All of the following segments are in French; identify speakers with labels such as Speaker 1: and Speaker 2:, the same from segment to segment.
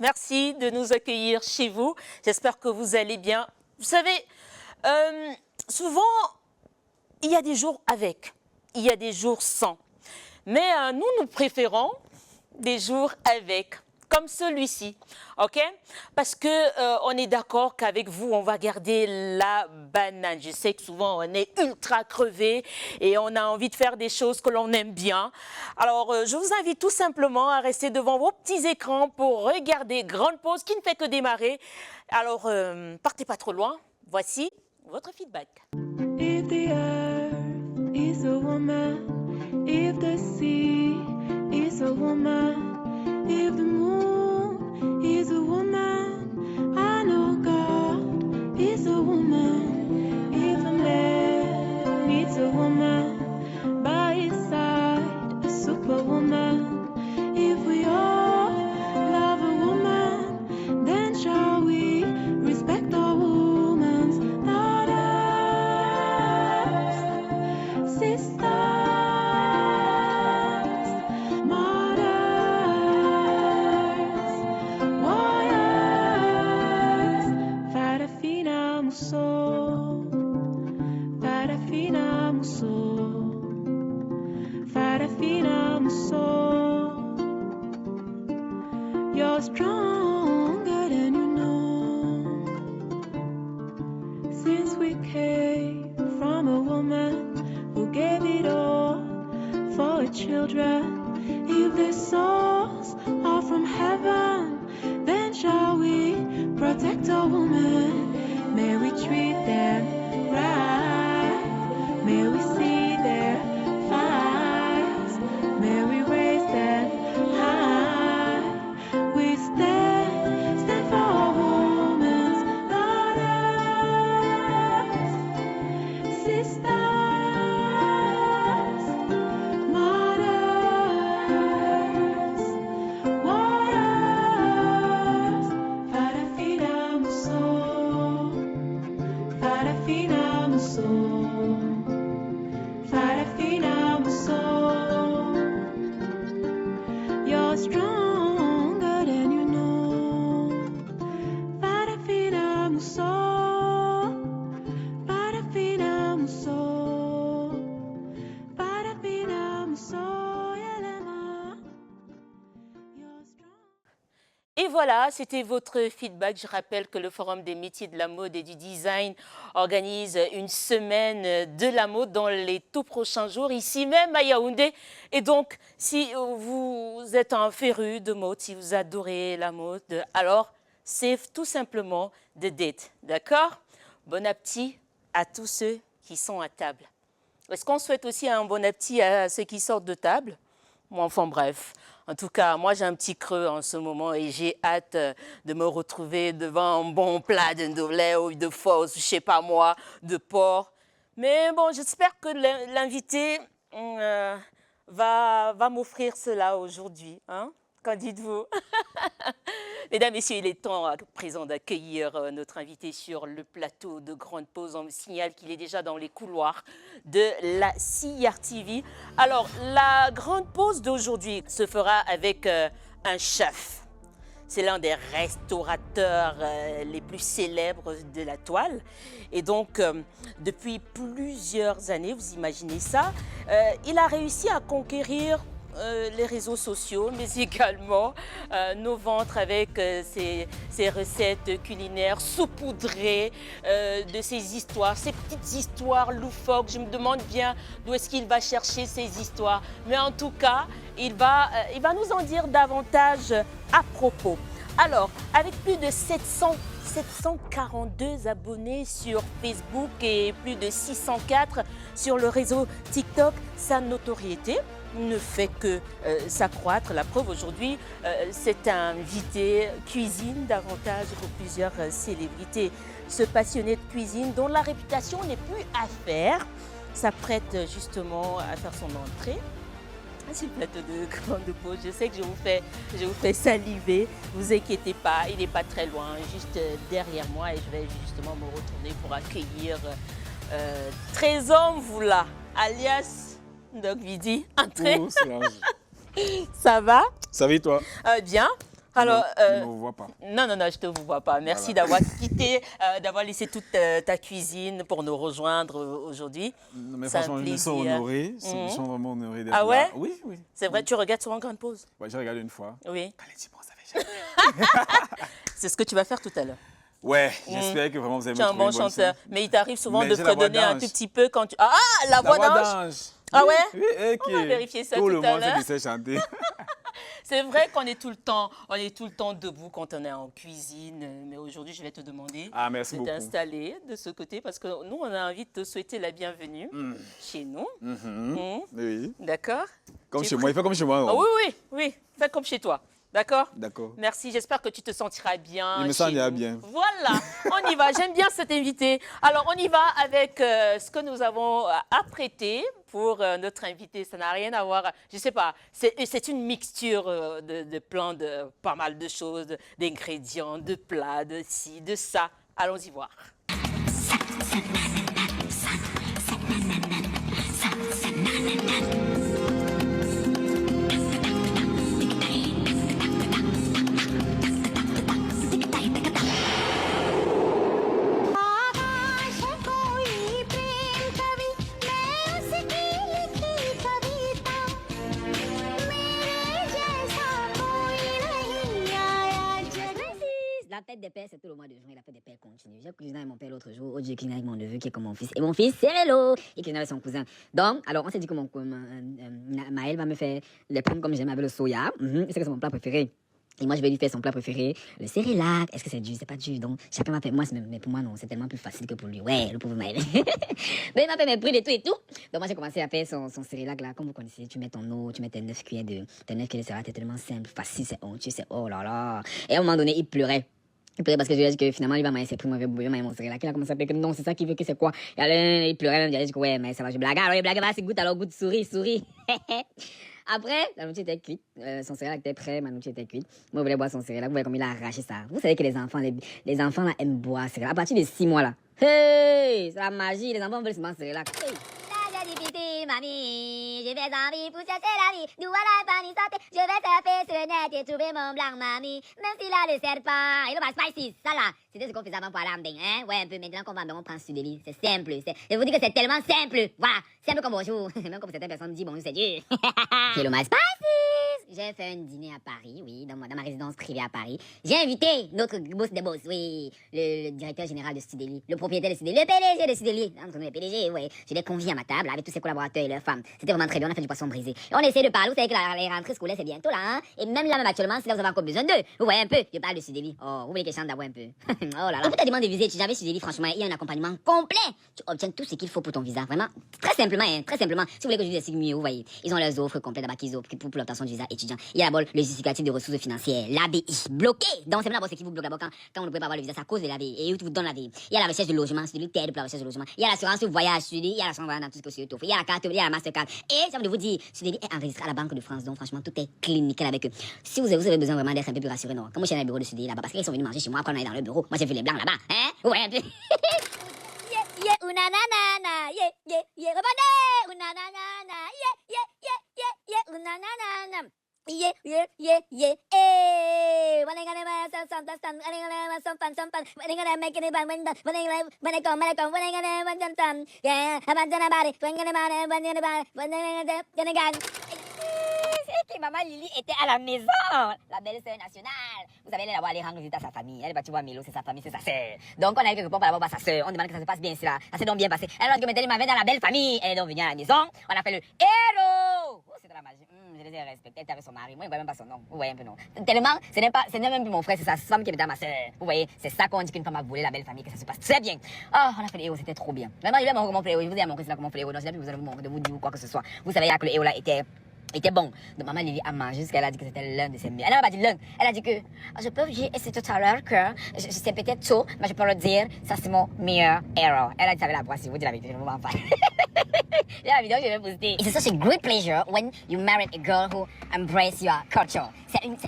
Speaker 1: Merci de nous accueillir chez vous. J'espère que vous allez bien. Vous savez, souvent, il y a des jours avec, il y a des jours sans. Mais nous préférons des jours avec, comme celui-ci, ok? Parce que on est d'accord qu'avec vous, on va garder la banane. Je sais que souvent, on est ultra crevé et on a envie de faire des choses que l'on aime bien. Alors, je vous invite tout simplement à rester devant vos petits écrans pour regarder Grande Pause qui ne fait que démarrer. Alors, partez pas trop loin. Voici votre feedback.
Speaker 2: If the earth is a woman, if the sea is a woman, if the moon is a woman, I know God is a woman. If a man needs a woman by his side, a superwoman. If we all love a woman, then shall we respect our woman's daughters, sisters, mothers, warriors. Farafina Muso, Farafina Muso, Farafina Muso. You're stronger than you know. Since we came from a woman who gave it all for her children, if their souls are from heaven, then shall we protect our women? May we treat them right. May we see their fights. May we raise them high. We stand for our women's daughters, sisters, mothers, warriors. Farafina Muso, Farafina Muso, Farafina Muso. You're stronger than you know. Farafina Muso, Farafina Muso, Farafina Muso, Yelema. You're strong.
Speaker 1: Et voilà, c'était votre feedback. Je rappelle que le Forum des métiers de la mode et du design organise une semaine de la mode dans les tout prochains jours, ici même à Yaoundé. Et donc, si vous êtes un féru de mode, si vous adorez la mode, alors c'est tout simplement de date, d'accord? Bon appétit à tous ceux qui sont à table. Est-ce qu'on souhaite aussi un bon appétit à ceux qui sortent de table? Bon, enfin bref, en tout cas, moi j'ai un petit creux en ce moment et j'ai hâte de me retrouver devant un bon plat de ndolé ou de fausse, je sais pas moi, de porc. Mais bon, j'espère que l'invité va m'offrir cela aujourd'hui. Hein? Qu'en dites-vous? Mesdames, Messieurs, il est temps à présent d'accueillir notre invité sur le plateau de Grande Pause. On me signale qu'il est déjà dans les couloirs de la CRTV. Alors, la Grande Pause d'aujourd'hui se fera avec un chef. C'est l'un des restaurateurs les plus célèbres de la toile. Et donc, depuis plusieurs années, vous imaginez ça, il a réussi à conquérir les réseaux sociaux, mais également nos ventres avec ses recettes culinaires saupoudrées de ses histoires, ces petites histoires loufoques. Je me demande bien d'où est-ce qu'il va chercher ces histoires. Mais en tout cas, il va nous en dire davantage à propos. Alors, avec plus de 742 abonnés sur Facebook et plus de 604 sur le réseau TikTok, sa notoriété ne fait que s'accroître. La preuve aujourd'hui, cet invité cuisine davantage pour plusieurs célébrités. Ce passionné de cuisine dont la réputation n'est plus à faire s'apprête justement à faire son entrée sur le plateau de Grande Pause. Je sais que je vous fais saliver, ne vous inquiétez pas, il n'est pas très loin, juste derrière moi, et je vais justement me retourner pour accueillir Trésor Mvula, alias Doc Vidi. Entrez.
Speaker 3: Bonjour, Solange.
Speaker 1: Ça va?
Speaker 3: Ça va et toi?
Speaker 1: Bien. Alors,
Speaker 3: ne me vois pas.
Speaker 1: non, non, non, je ne te vois pas. Merci
Speaker 3: Voilà.
Speaker 1: d'avoir quitté, d'avoir laissé toute ta cuisine pour nous rejoindre aujourd'hui.
Speaker 3: Non, mais
Speaker 1: C'est un
Speaker 3: franchement, je me sens
Speaker 1: plaisir.
Speaker 3: honoré. Je me sens vraiment honoré d'être
Speaker 1: Ah ouais?
Speaker 3: là. Oui, oui.
Speaker 1: C'est vrai, tu regardes souvent Grande Pause?
Speaker 3: Ouais, j'ai regardé une fois.
Speaker 1: Oui.
Speaker 3: Allez, dis-moi, ça fait jamais.
Speaker 1: C'est ce que tu vas faire tout à l'heure.
Speaker 3: Ouais, j'espère que vraiment vous allez
Speaker 1: Tu es
Speaker 3: me
Speaker 1: un
Speaker 3: trouver
Speaker 1: bon
Speaker 3: une bonne
Speaker 1: chanteur.
Speaker 3: scène.
Speaker 1: Mais il t'arrive souvent
Speaker 3: Mais
Speaker 1: de
Speaker 3: j'ai la voix
Speaker 1: fredonner un
Speaker 3: d'ange.
Speaker 1: tout petit peu quand tu... Ah, la
Speaker 3: La
Speaker 1: voix
Speaker 3: voix
Speaker 1: d'ange?
Speaker 3: d'ange.
Speaker 1: Ah
Speaker 3: Oui,
Speaker 1: ouais?
Speaker 3: oui, ok.
Speaker 1: On va vérifier ça
Speaker 3: tout
Speaker 1: tout
Speaker 3: le
Speaker 1: à
Speaker 3: monde
Speaker 1: l'heure.
Speaker 3: sait qu'il sait chanter.
Speaker 1: C'est vrai qu'on est tout le temps debout quand on est en cuisine. Mais aujourd'hui, je vais te demander
Speaker 3: Ah, merci
Speaker 1: de
Speaker 3: beaucoup.
Speaker 1: t'installer de ce côté parce que nous, on a envie de te souhaiter la bienvenue chez nous.
Speaker 3: Oui.
Speaker 1: D'accord?
Speaker 3: Comme
Speaker 1: Tu
Speaker 3: chez
Speaker 1: es
Speaker 3: moi, il fait comme chez moi.
Speaker 1: Ah
Speaker 3: non?
Speaker 1: oui, oui, oui. Fais comme chez toi. D'accord?
Speaker 3: D'accord.
Speaker 1: Merci, j'espère que tu te sentiras bien.
Speaker 3: Il me
Speaker 1: chez
Speaker 3: sentirait
Speaker 1: nous.
Speaker 3: bien.
Speaker 1: Voilà, on y va. J'aime bien cet invité. Alors, on y va avec ce que nous avons apprêté pour notre invité. Ça n'a rien à voir, je ne sais pas, c'est une mixture de plein de pas mal de choses, d'ingrédients, de plats, de ci, de ça. Allons-y voir.
Speaker 4: आकाश कोई प्रेम कवि मैं उसकी लिखी कविता मेरे जैसा कोई नहीं आया जग
Speaker 5: La fête des pères, c'est tout le mois de juin et la fête des pères continue. J'ai cuisiné avec mon père l'autre jour. Aujourd'hui, j'ai cuisiné avec mon neveu qui est comme mon fils. Et mon fils, c'est Vélo. Il cuisine avec son cousin. Donc, alors, on s'est dit que Maël va me faire les pommes comme j'aime avec le soya. C'est que c'est mon plat préféré. Et moi, je vais lui faire son plat préféré, le cérélac. Est-ce que c'est dur? C'est pas dur. Donc, chacun m'a fait. Moi, mais pour moi, non, c'est tellement plus facile que pour lui. Ouais, le pauvre Maël. Mais il m'a fait mes prix et tout et tout. Donc, moi, j'ai commencé à faire son cérélac là. Comme vous connaissez, tu mets ton eau, tu mets tes 9 cuillères de cérélac. C'est tellement simple, facile, c'est onctueux, c'est oh là là. Et à un moment donné, il pleurait. Il pleurait parce que je lui ai dit que finalement, il va manger ses prix, il va manger mon cérélac. Il a commencé à dire que non, c'est ça qu'il veut, que c'est quoi. Il pleurait même. J'ai dit que ouais, mais ça va, je blague. Alors, il blague, va, c'est goûte, alors goûte, souris. Après, la nourriture était cuite, son cérélac était prêt, ma nourriture était cuite. Moi, je voulais boire son cérélac, vous voyez comme il a arraché ça. Vous savez que les enfants là aiment boire cérélac. À partir de 6 mois là, hey, c'est la magie, les enfants veulent se boire cérélac. Hey.
Speaker 4: Mamie, j'ai fait envie pour chercher la vie. D'où voilà pas ni santé. Je vais taper sur le net et trouver mon blanc, mamie. Même si là, le sert pas. Et le spicy, ça là. C'était ce qu'on faisait avant pour aller en hein? Ouais, un peu. Maintenant qu'on va on prend sur des vies. C'est simple. Je vous dis que c'est tellement simple. Voilà. Simple comme bonjour. Même comme certaines personnes me disent bonjour, c'est dur. J'ai le spicy. J'ai fait un dîner à Paris, oui, dans ma résidence privée à Paris. J'ai invité notre boss des boss, oui, le directeur général de Studeli, le propriétaire de Studeli, le PDG de Studeli. Entre nous, le PDG, oui. Je l'ai convié à ma table avec tous ses collaborateurs et leurs femmes. C'était vraiment très bien, on a fait du poisson brisé. Et on essaie de parler, vous savez que les rentrées scolaires, c'est bientôt là, hein. Et même là, même actuellement, si là, vous avez encore besoin d'eux, vous voyez un peu, je parle de Studeli. Oh, vous voulez que je chante d'abord un peu. Oh là là. Pour ta demande de visa étudiante avec Studeli, franchement, il y a un accompagnement complet. Tu obtiens tout ce qu'il faut pour ton visa, vraiment. Très simplement, hein, très simplement. Si vous voulez que je vous explique mieux, vous voyez, ils ont leurs offres complètes d'abord qu'ils offrent pour l'obtention du visa étudiant. Il y a d'abord le justificatif de ressources financières, l'ABI, bloqué. Donc c'est d'abord ce qui vous bloque d'abord quand on ne peut pas avoir le visa, c'est à cause de l'ABI. Et eux vous donnent l'ABI. Il y a la recherche de logement, c'est de t'aide pour la recherche de logement. Il y a l'assurance voyage, il y a l'assurance voyage dans tout ce que c'est. Il y a la carte, il y a la Mastercard. Et j'ai envie de vous dire, Sudeli est enregistré à la Banque de France, donc franchement tout est clean, nickel avec eux. Si vous avez besoin vraiment d'être un peu plus rassuré, non. Comme moi je suis dans le bureau de Sudeli là-bas, parce qu'ils sont venus manger chez moi après on est dans le bureau. Moi j'ai vu les blancs là-bas, hein? Ouais, un peu. Yeah, unanana, yeah, rebondez, unanana, yeah, unanana. Yeah, eh. When I gonna make some fun, when I gonna make it fun, when I come, when I gonna want some fun. Yeah, I'm not gonna body, when I gonna
Speaker 5: C'est que maman Lily était à la maison, la belle-sœur nationale. Vous savez, elle est là-bas, aller rendre visite à sa famille. Elle est partie voir Milo, c'est sa famille, c'est sa sœur. Donc on a eu quelque part par là-bas sa sœur. On demande que ça se passe bien, là. Ça s'est donc bien passé. Elle a dit que maintenant, elle m'avait dans la belle famille. Elle est donc venue à la maison. On a fait le héros. Oh, c'est de la magie. Je les ai respectés. Elle était avec son mari. Moi, je ne vois même pas son nom. Vous voyez un peu, non? Tellement, ce n'est même plus mon frère, c'est sa femme qui est dans ma sœur. Vous voyez, c'est ça qu'on dit qu'une femme a volé la belle famille, que ça se passe très bien. Oh, on a fait le héros, c'était trop bien. Vraiment, je vais mon héros. Je vous ai montré ça comment on fait le héros. Donc, je n'ai plus besoin de vous dire quoi que ce soit. Vous savez que le héros là était bon. Donc maman Lily a mangé jusqu'à elle a dit que c'était l'un de ses meilleurs. Elle n'a pas dit l'un. Elle a dit que je peux vous dire, et c'est tout à l'heure que je sais peut-être tôt, mais je peux le dire, ça c'est mon meilleur héros. Elle a dit ça avec la voix, si vous dites la vérité, je ne vous mens pas. La vidéo, je vais poster. It's such a great pleasure when you marry a girl who embrace your culture.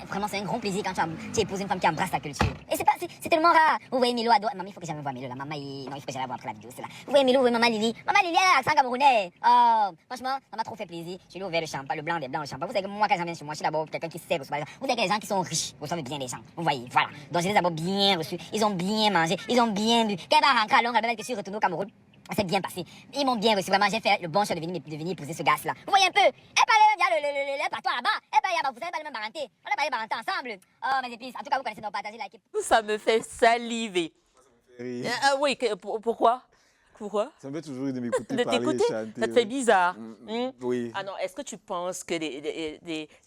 Speaker 5: Vraiment, c'est un grand plaisir quand tu épouses une femme qui embrasse ta culture. Et c'est tellement rare. Vous voyez Milo adore. Maman, il faut que j'aille voir Milo là. Maman, non, il faut que j'aille voir après la vidéo, c'est là. Vous voyez Milo, vous voyez Maman Lily. Maman Lily, elle a l'accent camerounais. Oh, franchement, ça m'a trop fait plaisir. Je lui ai ouvert le champagne, le des blancs, le champagne. Vous savez que moi, quand j'en viens chez moi, je suis d'abord quelqu'un qui sait recevoir les gens. Vous savez que les gens qui sont riches reçoivent bien les gens. Vous voyez, voilà. Donc, je les ai d'abord bien reçus. Ils ont bien mangé, ils ont bien bu. Quand elle va rentrer à Londres, elle va que je suis retourné au Cameroun. Ça s'est bien passé. Ils m'ont bien reçu. Vraiment, j'ai fait le bon choix de venir épouser ce gars-là. Vous voyez un peu? Elle parlait, il y a le patois là-bas. Elle parlait, vous savez pas le même parenté. On a parlé parenté ensemble. Oh, mes épices. En tout cas, vous connaissez nos partager, like.
Speaker 1: Ça me fait saliver.
Speaker 3: Oui.
Speaker 1: Ah oui, pourquoi? Pourquoi?
Speaker 3: Ça me fait toujours de m'écouter
Speaker 1: De
Speaker 3: parler et
Speaker 1: t'écouter?
Speaker 3: chanter.
Speaker 1: Ça te fait bizarre.
Speaker 3: Oui.
Speaker 1: Ah non, est-ce que tu penses que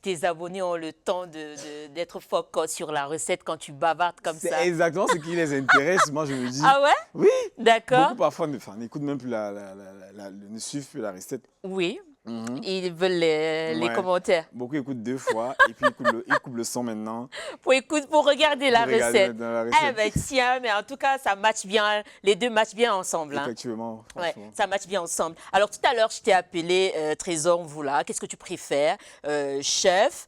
Speaker 1: tes abonnés ont le temps d'être focus sur la recette quand tu bavardes comme
Speaker 3: C'est
Speaker 1: ça?
Speaker 3: exactement ce qui les intéresse. Moi, je me dis.
Speaker 1: Ah ouais?
Speaker 3: Oui.
Speaker 1: D'accord.
Speaker 3: Beaucoup parfois n'écoutent même plus ne suivent plus la recette.
Speaker 1: Oui.
Speaker 3: Mhm.
Speaker 1: Ils veulent les
Speaker 3: Ouais.
Speaker 1: commentaires.
Speaker 3: Beaucoup écoutent 2 fois et puis ils coupent le son maintenant.
Speaker 1: Pour regarder la
Speaker 3: Pour regarder
Speaker 1: recette.
Speaker 3: dans la
Speaker 1: Eh
Speaker 3: recette.
Speaker 1: ben tiens, mais en tout cas, ça match bien. Les deux matchent bien ensemble. Hein.
Speaker 3: Effectivement,
Speaker 1: Ouais,
Speaker 3: franchement.
Speaker 1: ça match bien ensemble. Alors tout à l'heure, je t'ai appelé Trésor Mvula. Qu'est-ce que tu préfères? Chef,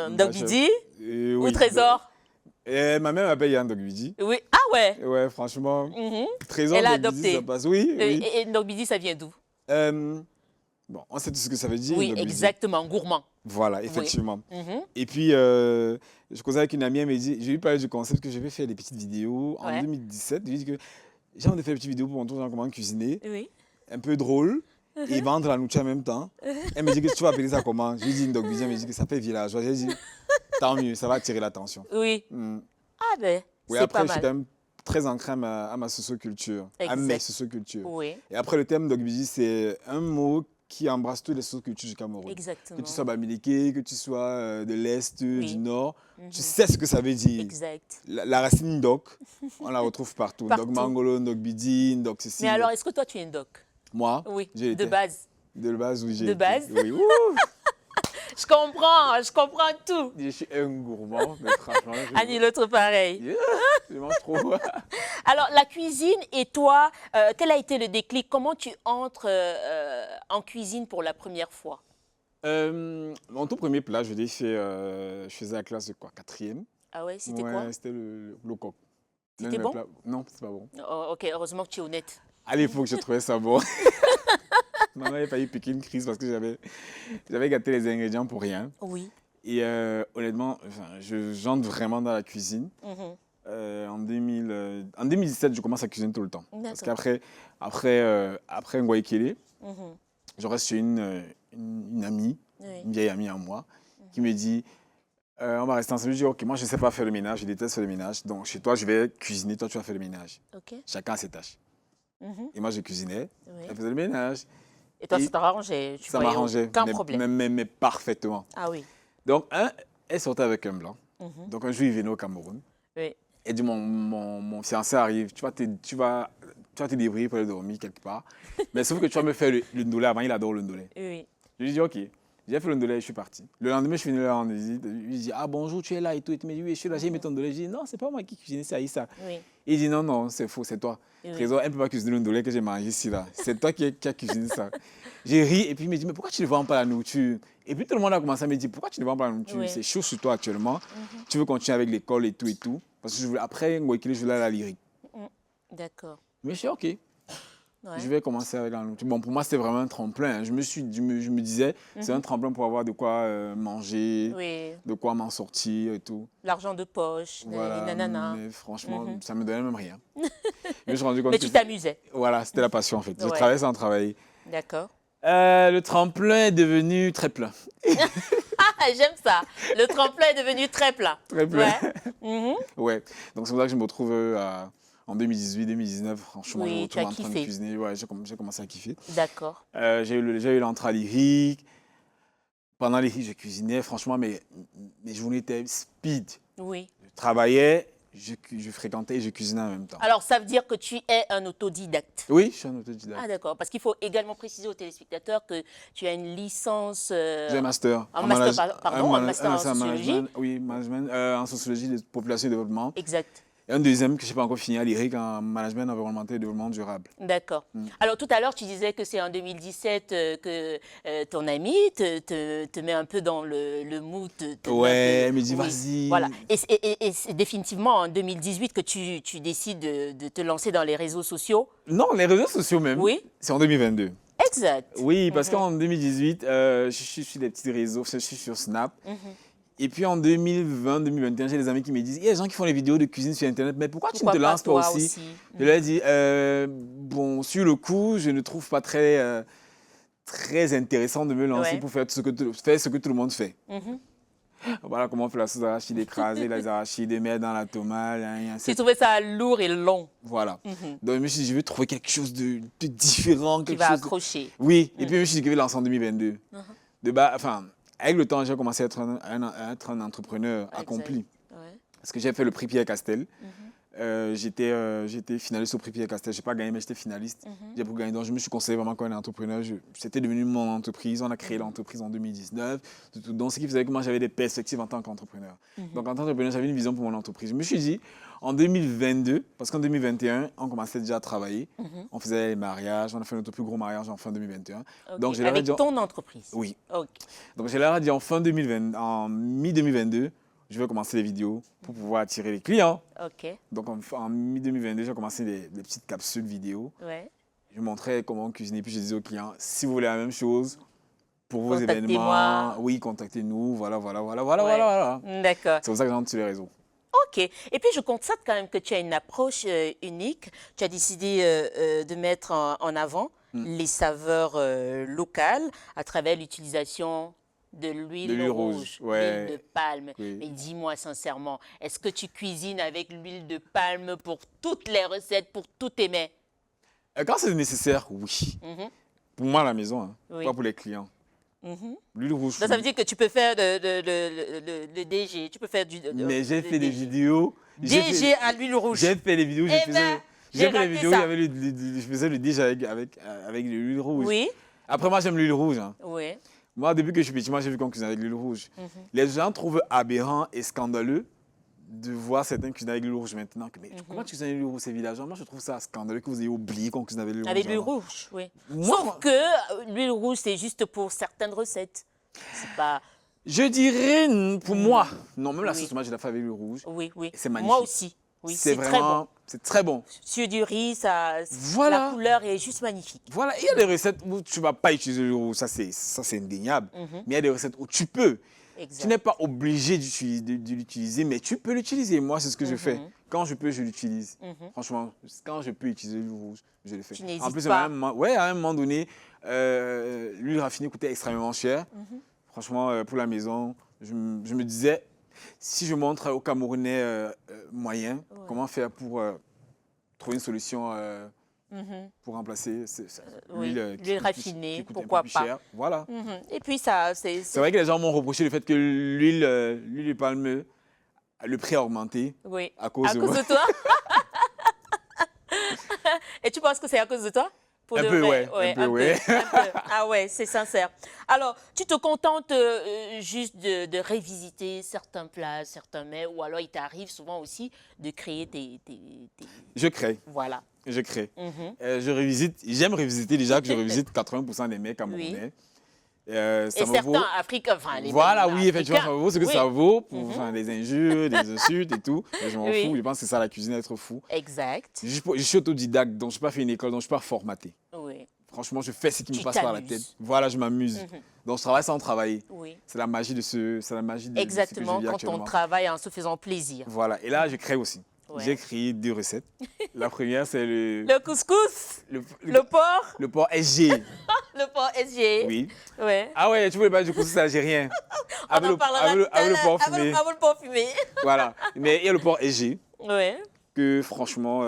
Speaker 1: Ndogbidi ou
Speaker 3: Oui.
Speaker 1: Trésor?
Speaker 3: Ma mère m'appelle Yann Dogbidi.
Speaker 1: Oui. Ah ouais.
Speaker 3: Ouais, franchement,
Speaker 1: Mhm.
Speaker 3: Trésor
Speaker 1: Elle a
Speaker 3: Dogbidi,
Speaker 1: adopté.
Speaker 3: ça passe. Oui, oui.
Speaker 1: Et Ndogbidi, ça vient d'où?
Speaker 3: Bon, on sait tout ce que ça veut dire.
Speaker 1: Oui,
Speaker 3: Dogbidi.
Speaker 1: exactement, gourmand.
Speaker 3: Voilà, effectivement.
Speaker 1: Mhm.
Speaker 3: Et puis, je causais avec une amie, elle m'a dit, j'ai eu parlé du concept que je vais faire des petites vidéos en
Speaker 1: Ouais.
Speaker 3: 2017. Je lui ai dit que j'ai envie de faire des petites vidéos pour montrer aux gens comment cuisiner,
Speaker 1: Oui.
Speaker 3: un peu drôle, et vendre la nourriture en même temps. Elle me dit que tu vas appeler ça comment? Je lui ai dit Ndogbidi, elle me dit que ça fait villageois. J'ai dit, tant mieux, ça va attirer l'attention.
Speaker 1: Oui.
Speaker 3: Mm.
Speaker 1: Ah ben,
Speaker 3: Oui,
Speaker 1: c'est
Speaker 3: après,
Speaker 1: pas
Speaker 3: je suis
Speaker 1: mal.
Speaker 3: quand même très ancré à ma socioculture, à mes
Speaker 1: Exact.
Speaker 3: sociocultures.
Speaker 1: Oui,
Speaker 3: Et après, le terme Ndogbidi, c'est un mot qui embrasse toutes les sociocultures du Cameroun.
Speaker 1: exactement.
Speaker 3: Que tu sois bamileke, que tu sois de l'Est,
Speaker 1: Oui.
Speaker 3: du Nord,
Speaker 1: Mhm.
Speaker 3: tu sais ce que ça veut dire.
Speaker 1: Exact.
Speaker 3: La racine Ndok, on la retrouve partout.
Speaker 1: Partout.
Speaker 3: Ndok Mangolo, Ndok Bidi, Ndok ceci.
Speaker 1: Mais alors, est-ce que toi, tu es un doc?
Speaker 3: Moi,
Speaker 1: Oui,
Speaker 3: j'ai
Speaker 1: de
Speaker 3: été.
Speaker 1: base.
Speaker 3: De base, oui, j'ai
Speaker 1: De
Speaker 3: été.
Speaker 1: base.
Speaker 3: Oui. Ouh,
Speaker 1: Je comprends tout.
Speaker 3: je suis un gourmand, mais franchement,
Speaker 1: Annie, l'autre pareil.
Speaker 3: Yeah, je mange trop.
Speaker 1: Alors, la cuisine et toi, quel a été le déclic? Comment tu entres en cuisine pour la première fois?
Speaker 3: Mon tout premier plat, je l'ai fait, je faisais la classe de quoi? 4e.
Speaker 1: Ah ouais, c'était
Speaker 3: Ouais,
Speaker 1: quoi?
Speaker 3: c'était le coq.
Speaker 1: C'était
Speaker 3: L'un de mes
Speaker 1: bon?
Speaker 3: plats- Non, c'est pas bon.
Speaker 1: Oh, ok, heureusement que tu es honnête.
Speaker 3: À l'époque, je trouvais ça bon. Maman avait failli piquer une crise parce que j'avais gâté les ingrédients pour rien.
Speaker 1: Oui.
Speaker 3: Et honnêtement, enfin, j'entre vraiment dans la cuisine.
Speaker 1: Mhm.
Speaker 3: En 2017, je commence à cuisiner tout le temps. Parce
Speaker 1: D'accord.
Speaker 3: qu'après Ngoï Kélé,
Speaker 1: Mhm.
Speaker 3: je reste chez une amie,
Speaker 1: Oui.
Speaker 3: une vieille amie à moi, qui me dit on va rester ensemble. Je dis ok, moi je ne sais pas faire le ménage, je déteste faire le ménage. Donc chez toi, je vais cuisiner, toi tu vas faire le ménage.
Speaker 1: Ok.
Speaker 3: Chacun a ses tâches.
Speaker 1: Mhm.
Speaker 3: Et moi je cuisinais,
Speaker 1: Oui.
Speaker 3: elle faisait le ménage.
Speaker 1: Et toi,
Speaker 3: Et
Speaker 1: ça t'arrangeait? Tu
Speaker 3: Ça
Speaker 1: voyais
Speaker 3: m'arrangeait,
Speaker 1: aucun problème.
Speaker 3: mais parfaitement.
Speaker 1: Ah oui.
Speaker 3: Donc, elle sortait avec un blanc.
Speaker 1: Mhm.
Speaker 3: Donc, un jour, il venait au Cameroun.
Speaker 1: Oui.
Speaker 3: Elle dit, mon fiancé arrive, tu vas te débrouiller pour aller dormir quelque part. Mais sauf que tu vas me faire le ndolé avant, il adore le ndolé.
Speaker 1: Oui.
Speaker 3: Je lui dis, ok. J'ai fait le ndolé et je suis parti. Le lendemain, je suis venu là en visite. Je lui dis, ah bonjour, tu es là et tout. Il me dit, oui, je suis là, j'ai mis ton ndolé. Je dis, non, c'est pas moi qui cuisine, c'est Aïssa.
Speaker 1: Oui.
Speaker 3: Il dit, non, non, c'est faux, c'est toi.
Speaker 1: Oui.
Speaker 3: Trésor, elle ne peut pas cuisiner le ndolé que j'ai mangé ici, là. C'est toi qui as cuisiné ça. J'ai ri et puis il me dit, mais pourquoi tu ne vends pas la nourriture? Et puis tout le monde a commencé à me dire, pourquoi tu ne vends pas la nourriture?
Speaker 1: Oui.
Speaker 3: C'est chaud sur toi actuellement. Tu veux continuer avec l'école et tout et tout. Parce que après, Ngoïkele, je voulais aller à la lyrique.
Speaker 1: D'accord.
Speaker 3: Mais je suis ok.
Speaker 1: Ouais.
Speaker 3: Je vais commencer avec la nourriture. Bon, pour moi, c'était vraiment un tremplin. Je me disais, c'est un tremplin pour avoir de quoi manger,
Speaker 1: Oui.
Speaker 3: de quoi m'en sortir et tout.
Speaker 1: L'argent de poche,
Speaker 3: Voilà.
Speaker 1: nanana.
Speaker 3: Mais franchement, ça me donnait même rien. Mais je me suis rendu compte
Speaker 1: Mais
Speaker 3: que
Speaker 1: tu t'amusais.
Speaker 3: voilà, c'était la passion en fait. Je
Speaker 1: Ouais.
Speaker 3: travaillais sans travailler.
Speaker 1: D'accord.
Speaker 3: Le tremplin est devenu très plein.
Speaker 1: Ah, j'aime ça. Le tremplin est devenu très plat.
Speaker 3: Très plein.
Speaker 1: Ouais. Mhm.
Speaker 3: Ouais. Donc c'est pour ça que je me retrouve en 2018-2019. Franchement,
Speaker 1: Oui,
Speaker 3: je me
Speaker 1: tu as
Speaker 3: retrouve en train de
Speaker 1: kiffé.
Speaker 3: cuisiner. Ouais, j'ai commencé à kiffer.
Speaker 1: D'accord.
Speaker 3: J'ai eu l'entrée à lyrique. Pendant lyrique, je cuisinais. Franchement, mes journées étaient speed.
Speaker 1: Oui.
Speaker 3: Je travaillais, je fréquentais et je cuisinais en même temps.
Speaker 1: Alors, ça veut dire que tu es un autodidacte.
Speaker 3: Oui, je suis un autodidacte.
Speaker 1: Ah, d'accord. Parce qu'il faut également préciser aux téléspectateurs que tu as une licence.
Speaker 3: J'ai un master.
Speaker 1: Un master, pardon, un master en sociologie.
Speaker 3: Management, oui, management en sociologie de population et développement.
Speaker 1: Exact.
Speaker 3: Et un deuxième que je n'ai pas encore fini à lyrique en management environnemental et développement durable.
Speaker 1: D'accord. Alors, tout à l'heure, tu disais que c'est en 2017 que ton ami te met un peu dans le mood.
Speaker 3: Ouais, elle me
Speaker 1: Oui.
Speaker 3: dit, vas-y.
Speaker 1: Voilà. Et c'est définitivement en 2018 que tu décides de te lancer dans les réseaux sociaux.
Speaker 3: Non, les réseaux sociaux même.
Speaker 1: Oui.
Speaker 3: C'est en 2022.
Speaker 1: Exact.
Speaker 3: Oui, parce qu'en 2018, je suis sur des petits réseaux, je suis sur Snap. Et puis en 2020-2021, j'ai des amis qui me disent, il y a des gens qui font des vidéos de cuisine sur Internet, mais pourquoi tu ne te lances pas aussi? Je leur ai dit, bon, sur le coup, je ne trouve pas très, très intéressant de me lancer pour faire ce que tout le monde fait. Voilà comment on fait la sauce d'arachide écrasée, les arachides, les mettre dans la tomate.
Speaker 1: Tu trouvais ça lourd et long.
Speaker 3: Voilà. Donc je me suis dit, je vais trouver quelque chose de différent.
Speaker 1: Qui va accrocher.
Speaker 3: Oui, et puis je me suis dit que je vais lancer en 2022. Avec le temps, j'ai commencé à être un entrepreneur accompli. Parce que j'ai fait le prix Pierre Castel. J'étais finaliste au prix Pierre Castel. Je n'ai pas gagné, mais j'étais finaliste. J'ai pu gagner. Donc, je me suis considéré vraiment comme un entrepreneur. C'était devenu mon entreprise. On a créé l'entreprise en 2019. Donc, ce qui faisait que moi, j'avais des perspectives en tant qu'entrepreneur. Donc, en tant qu'entrepreneur, j'avais une vision pour mon entreprise. Je me suis dit, en 2022, parce qu'en 2021, on commençait déjà à travailler. On faisait les mariages. On a fait notre plus gros mariage en fin 2021.
Speaker 1: Okay.
Speaker 3: Donc,
Speaker 1: avec ton entreprise?
Speaker 3: Oui.
Speaker 1: Okay.
Speaker 3: Donc, je leur ai dit en mi-2022, je vais commencer les vidéos pour pouvoir attirer les clients.
Speaker 1: OK.
Speaker 3: Donc, en mi-2022, j'ai commencé des petites capsules vidéo.
Speaker 1: Ouais.
Speaker 3: Je montrais comment cuisiner, puis je disais aux clients, si vous voulez la même chose pour vos événements, oui, contactez-nous, voilà.
Speaker 1: D'accord.
Speaker 3: C'est pour ça que j'entre sur les réseaux.
Speaker 1: OK. Et puis, je constate quand même que tu as une approche unique. Tu as décidé de mettre en avant les saveurs locales à travers l'utilisation de l'huile rouge, l'huile de palme.
Speaker 3: Oui.
Speaker 1: Mais dis-moi sincèrement, est-ce que tu cuisines avec l'huile de palme pour toutes les recettes, pour tous tes mets?
Speaker 3: Quand c'est nécessaire, oui. Pour moi à la maison, hein,
Speaker 1: Oui.
Speaker 3: pas pour les clients. L'huile rouge.
Speaker 1: Donc, ça veut dire que tu peux faire le DG, tu peux faire du...
Speaker 3: Mais j'ai fait des vidéos.
Speaker 1: DG à l'huile rouge.
Speaker 3: J'ai fait des vidéos,
Speaker 1: Eh ben, j'ai raté
Speaker 3: vidéos,
Speaker 1: ça.
Speaker 3: je faisais le DG avec de l'huile rouge.
Speaker 1: Oui.
Speaker 3: Après, moi, j'aime l'huile rouge. Hein.
Speaker 1: Oui.
Speaker 3: Moi, depuis que je suis petit, j'ai vu qu'on cuisine avec l'huile rouge. Les gens trouvent aberrant et scandaleux de voir certains cuisiner avec l'huile rouge maintenant. Mais comment tu cuisines avec l'huile rouge, ces villageois? Moi, je trouve ça scandaleux que vous ayez oublié qu'on cuisine avec l'huile rouge.
Speaker 1: Avec l'huile rouge, oui.
Speaker 3: Moi,
Speaker 1: Sauf que l'huile rouge, c'est juste pour certaines recettes. C'est pas...
Speaker 3: Je dirais, pour moi, non, même la sauce tomate, je la fais avec l'huile rouge.
Speaker 1: Oui, oui.
Speaker 3: C'est magnifique.
Speaker 1: Moi aussi. Oui, c'est très bon.
Speaker 3: C'est très bon.
Speaker 1: Sur du riz, ça,
Speaker 3: Voilà.
Speaker 1: la couleur est juste magnifique.
Speaker 3: Voilà, il y a des recettes où tu ne vas pas utiliser l'huile rouge, ça c'est indéniable. Mais il y a des recettes où tu peux.
Speaker 1: Exact.
Speaker 3: Tu n'es pas obligé de l'utiliser, mais tu peux l'utiliser. Moi, c'est ce que je fais. Quand je peux, je l'utilise. Franchement, quand je peux utiliser l'huile rouge, je le fais.
Speaker 1: Tu n'hésites
Speaker 3: En plus,
Speaker 1: pas.
Speaker 3: à un moment donné, l'huile raffinée coûtait extrêmement cher. Franchement, pour la maison, je me disais, si je montre aux Camerounais moyens, comment faire pour trouver une solution pour remplacer
Speaker 1: l'huile raffinée,
Speaker 3: qui coûte
Speaker 1: pourquoi
Speaker 3: un peu plus
Speaker 1: pas.
Speaker 3: cher. Voilà.
Speaker 1: Et puis ça,
Speaker 3: C'est vrai que les gens m'ont reproché le fait que l'huile de palme, le prix a augmenté
Speaker 1: oui.
Speaker 3: à cause de moi.
Speaker 1: de toi. Et tu penses que c'est à cause de toi? Pour
Speaker 3: Un
Speaker 1: de
Speaker 3: peu,
Speaker 1: vrai?
Speaker 3: ouais. Un peu, ouais.
Speaker 1: Un peu. Ah ouais, c'est sincère. Alors, tu te contentes juste de révisiter certains plats, certains mets, ou alors il t'arrive souvent aussi de créer tes...
Speaker 3: Je crée.
Speaker 1: Voilà.
Speaker 3: Je crée. J'aime revisiter déjà que je revisite 80% des mets camerounais.
Speaker 1: Et
Speaker 3: Ça me
Speaker 1: certains
Speaker 3: vaut...
Speaker 1: africains, enfin les
Speaker 3: Voilà,
Speaker 1: mets
Speaker 3: oui, effectivement, ça me vaut ce que
Speaker 1: oui.
Speaker 3: ça vaut pour faire des injures, des insultes et tout. Mais je m'en
Speaker 1: Oui.
Speaker 3: fous, je pense que c'est ça la cuisine, être fou.
Speaker 1: Exact.
Speaker 3: Je suis autodidacte, donc je n'ai pas fait une école, donc je ne suis pas formaté.
Speaker 1: Oui.
Speaker 3: Franchement, je fais ce qui me
Speaker 1: Tu
Speaker 3: passe par la
Speaker 1: t'amuses.
Speaker 3: tête. Voilà, je m'amuse. Donc je travaille sans travailler.
Speaker 1: Oui.
Speaker 3: C'est la magie de ce que je
Speaker 1: Exactement,
Speaker 3: vis
Speaker 1: quand on
Speaker 3: actuellement.
Speaker 1: travaille en se faisant plaisir.
Speaker 3: Voilà, et là, je crée aussi.
Speaker 1: Ouais.
Speaker 3: J'ai créé 2 recettes. La première, c'est
Speaker 1: Le couscous,
Speaker 3: le
Speaker 1: le porc,
Speaker 3: porc SG.
Speaker 1: le porc SG.
Speaker 3: Oui.
Speaker 1: Ouais.
Speaker 3: Ah ouais, tu voulais pas du couscous algérien.
Speaker 1: On en parlera tout à
Speaker 3: avec le
Speaker 1: l'heure,
Speaker 3: porc fumé.
Speaker 1: avec le porc fumé.
Speaker 3: Voilà. Mais il y a le porc SG
Speaker 1: Ouais.
Speaker 3: que franchement,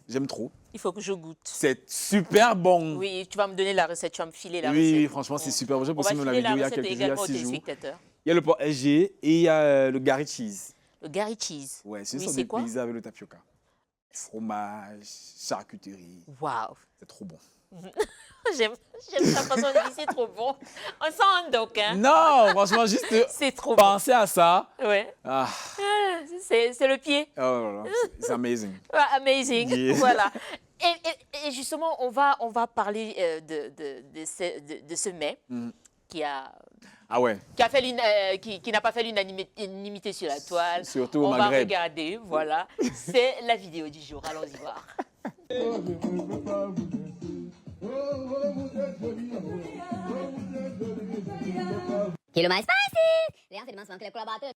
Speaker 3: j'aime trop.
Speaker 1: Il faut que je goûte.
Speaker 3: C'est super bon.
Speaker 1: Oui, tu vas me donner la recette, tu vas me filer la
Speaker 3: Oui,
Speaker 1: recette.
Speaker 3: oui, franchement, c'est super bon. J'ai
Speaker 1: On va
Speaker 3: posté même la
Speaker 1: filer la
Speaker 3: vidéo il y a
Speaker 1: recette
Speaker 3: quelques jours, il y a
Speaker 1: également aux
Speaker 3: 6 jours.
Speaker 1: téléspectateurs.
Speaker 3: Il y a le porc SG et il y a le Gary Cheese.
Speaker 1: Le Gary Cheese.
Speaker 3: Ouais, c'est une
Speaker 1: Oui,
Speaker 3: sorte
Speaker 1: c'est
Speaker 3: de
Speaker 1: quoi?
Speaker 3: pizza avec le tapioca. Fromage, charcuterie.
Speaker 1: Waouh.
Speaker 3: C'est trop bon.
Speaker 1: J'aime ta façon de dire, c'est trop bon. On sent un doc, hein?
Speaker 3: Non, franchement, juste
Speaker 1: C'est trop bon.
Speaker 3: penser à ça.
Speaker 1: Ouais.
Speaker 3: Ah,
Speaker 1: C'est le pied.
Speaker 3: oh là là, c'est amazing.
Speaker 1: Ah, amazing.
Speaker 3: Yeah.
Speaker 1: Voilà. Et justement, on va parler de ce mets qui a fait qui n'a pas fait l'unanimité sur la toile.
Speaker 3: Surtout au
Speaker 1: on va
Speaker 3: Maghreb.
Speaker 1: regarder, voilà. C'est la vidéo du jour. Allons-y voir.
Speaker 5: Qui est le MySpace? Les gens se demandent souvent que les collaborateurs.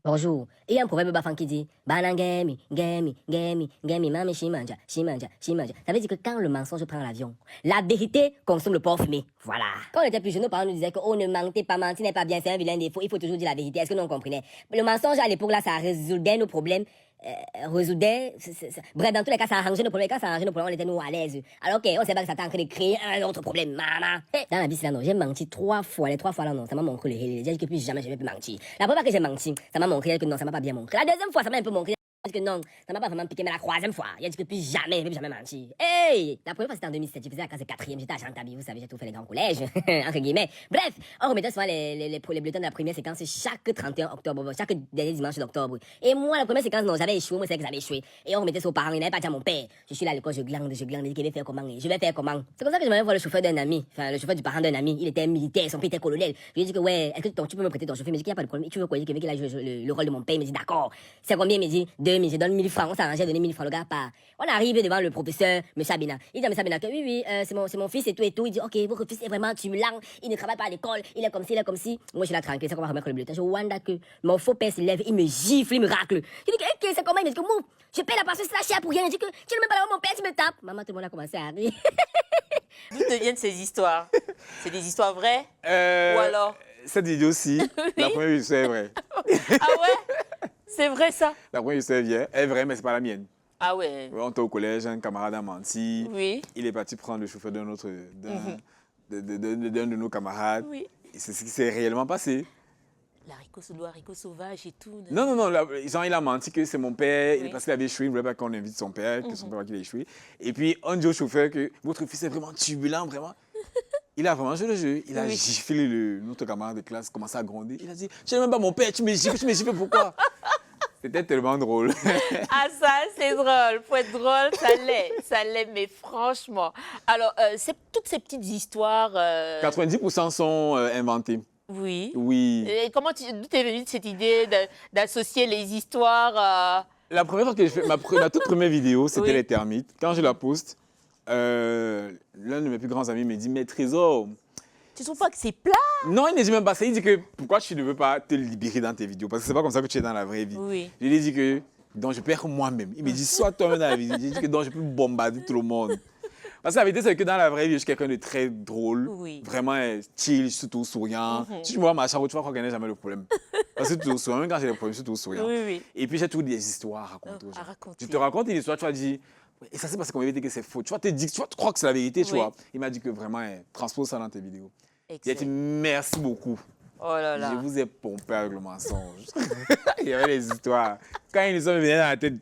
Speaker 5: Bonjour. Il y a un proverbe bafang qui dit Banangami, gami, gami, gami, mami, shimanja, shimanja, shimanja. Ça veut dire que quand le mensonge prend l'avion, la vérité consomme le porc fumé. Voilà. Quand on était plus jeunes, nos parents nous disaient que oh, ne mentez pas, mentir n'est pas bien, c'est un vilain défaut, il faut toujours dire la vérité. Est-ce que nous on comprenait? Le mensonge à l'époque là, ça résoudait nos problèmes. Bref, dans tous les cas, ça arrangeait nos problèmes. Quand ça arrangeait nos problèmes, on était nous à l'aise. Alors, on sait pas que ça était en train de créer un autre problème, maman. Dans la vie, c'est là, non. J'ai menti 3 fois. Les 3 fois là, non. Ça m'a montré les j'ai dit que plus jamais je vais plus mentir. La première fois que j'ai menti, ça m'a montré que non, ça m'a pas bien montré. La deuxième fois, ça m'a un peu montré que non, ça m'a pas vraiment piqué. Mais la 3e fois, il a dit que plus jamais, je vais plus jamais mentir. Hey! La première fois, c'était en 2007. Je faisais la classe de 4e. J'étais à Chantabi. Vous savez, j'ai tout fait les grands collèges. Entre guillemets. Bref, on remettait souvent les bulletins de la première séquence chaque 31 octobre, chaque dernier dimanche d'octobre. Et moi, la première séquence, non, j'avais échoué. Moi, c'est que j'avais échoué. Et on remettait ça aux parents. Il n'avait pas dit à mon père. Je suis là à l'école, je glande. Il dit qu'il vais faire comment? Je vais faire comment? C'est comme ça que je m'avais voir le chauffeur d'un ami. Enfin, le chauffeur du parent d'un ami. Il était militaire, son père était colonel. Je lui ai dit que ouais, est-ce que tu peux me prêter ton chauffeur? Il me dit qu'il n'y a pas de problème. Tu veux quoi? Il dit qu'il a joué le rôle de mon père. Il me dit d'accord. C'est combien? Il me dit 2000. Je donne 1000 francs. On s'arrangeait à donner 1000 francs. Le gars part. On arrive devant le professeur, M. Abina. Il dit à M. Abina que oui, c'est mon fils et tout et tout. Il dit ok, votre fils est vraiment turbulent. Il ne travaille pas à l'école. Il est comme ci, il est comme ci. Moi, je suis là tranquille. C'est qu'on va remettre le bulletin. Je wanda que mon faux père se lève. Il me gifle, il me racle. Je dis que ok, c'est comment? Il me dit que moi, je paye la passion, c'est la chair pour rien. Il dit que tu ne même pas là mon père, tu me tapes. Maman, tout le monde a commencé à rire.
Speaker 1: D'où te viennent ces histoires? C'est des histoires vraies? Ou alors?
Speaker 3: Cette vidéo-ci, la première vidéo, c'est vrai.
Speaker 1: Ah ouais? C'est vrai ça?
Speaker 3: La première vidéo, est vraie, mais c'est pas la mienne.
Speaker 1: Ah ouais?
Speaker 3: On était au collège, un camarade a menti.
Speaker 1: Oui.
Speaker 3: Il est parti prendre le chauffeur d'un de nos camarades.
Speaker 1: Oui.
Speaker 3: Et c'est ce qui s'est réellement passé.
Speaker 1: L'haricot sauvage et tout.
Speaker 3: Non, il a menti que c'est mon père, il est parce qu'il avait échoué, il ne voulait pas qu'on invite son père, que son père qu'il a échoué. Et puis on dit au chauffeur que votre fils est vraiment turbulent, vraiment. Il a vraiment joué le jeu, il a giflé notre camarade de classe, commencé à gronder. Il a dit, je n'aime même pas mon père, tu me gifles, pourquoi? C'était tellement drôle.
Speaker 1: Ah ça, c'est drôle. Faut être drôle, ça l'est, mais franchement. Alors, toutes ces petites histoires...
Speaker 3: 90% sont inventées.
Speaker 1: Oui.
Speaker 3: Oui.
Speaker 1: Et d'où t'es venue cette idée d'associer les histoires
Speaker 3: La première fois que j'ai fait ma toute première vidéo, c'était
Speaker 1: Oui.
Speaker 3: les termites. Quand je la poste, l'un de mes plus grands amis me dit, mais Trésor...
Speaker 1: Tu trouves pas que c'est plat?
Speaker 3: Non, il ne dit même pas ça. Il dit que pourquoi tu ne veux pas te libérer dans tes vidéos? Parce que c'est pas comme ça que tu es dans la vraie vie.
Speaker 1: Oui.
Speaker 3: Je lui ai dit que donc je perds moi-même. Il me dit soit toi-même dans la vie. Il dit que donc je peux bombarder tout le monde. Parce que la vérité, c'est que dans la vraie vie, je suis quelqu'un de très drôle.
Speaker 1: Oui.
Speaker 3: Vraiment chill, surtout souriant. Si je me vois ma chambre, tu vas croire qu'il n'y a jamais de problème. Parce que toujours souriant, même quand j'ai des problèmes, je suis toujours souriant.
Speaker 1: Oui, oui.
Speaker 3: Et puis j'ai toujours des histoires à raconter aux gens.
Speaker 1: À raconter.
Speaker 3: Je te raconte une histoire, tu vas dire. Et ça, c'est parce qu'on m'a dit que c'est faux. Tu crois que c'est la vérité, tu
Speaker 1: Oui.
Speaker 3: vois. Il m'a dit que vraiment, transpose ça dans tes vidéos. Il a dit
Speaker 1: Excellent.
Speaker 3: merci beaucoup.
Speaker 1: Oh là là.
Speaker 3: Je vous ai pompé avec le mensonge. Il y avait des histoires. Quand une histoire me venait dans la tête,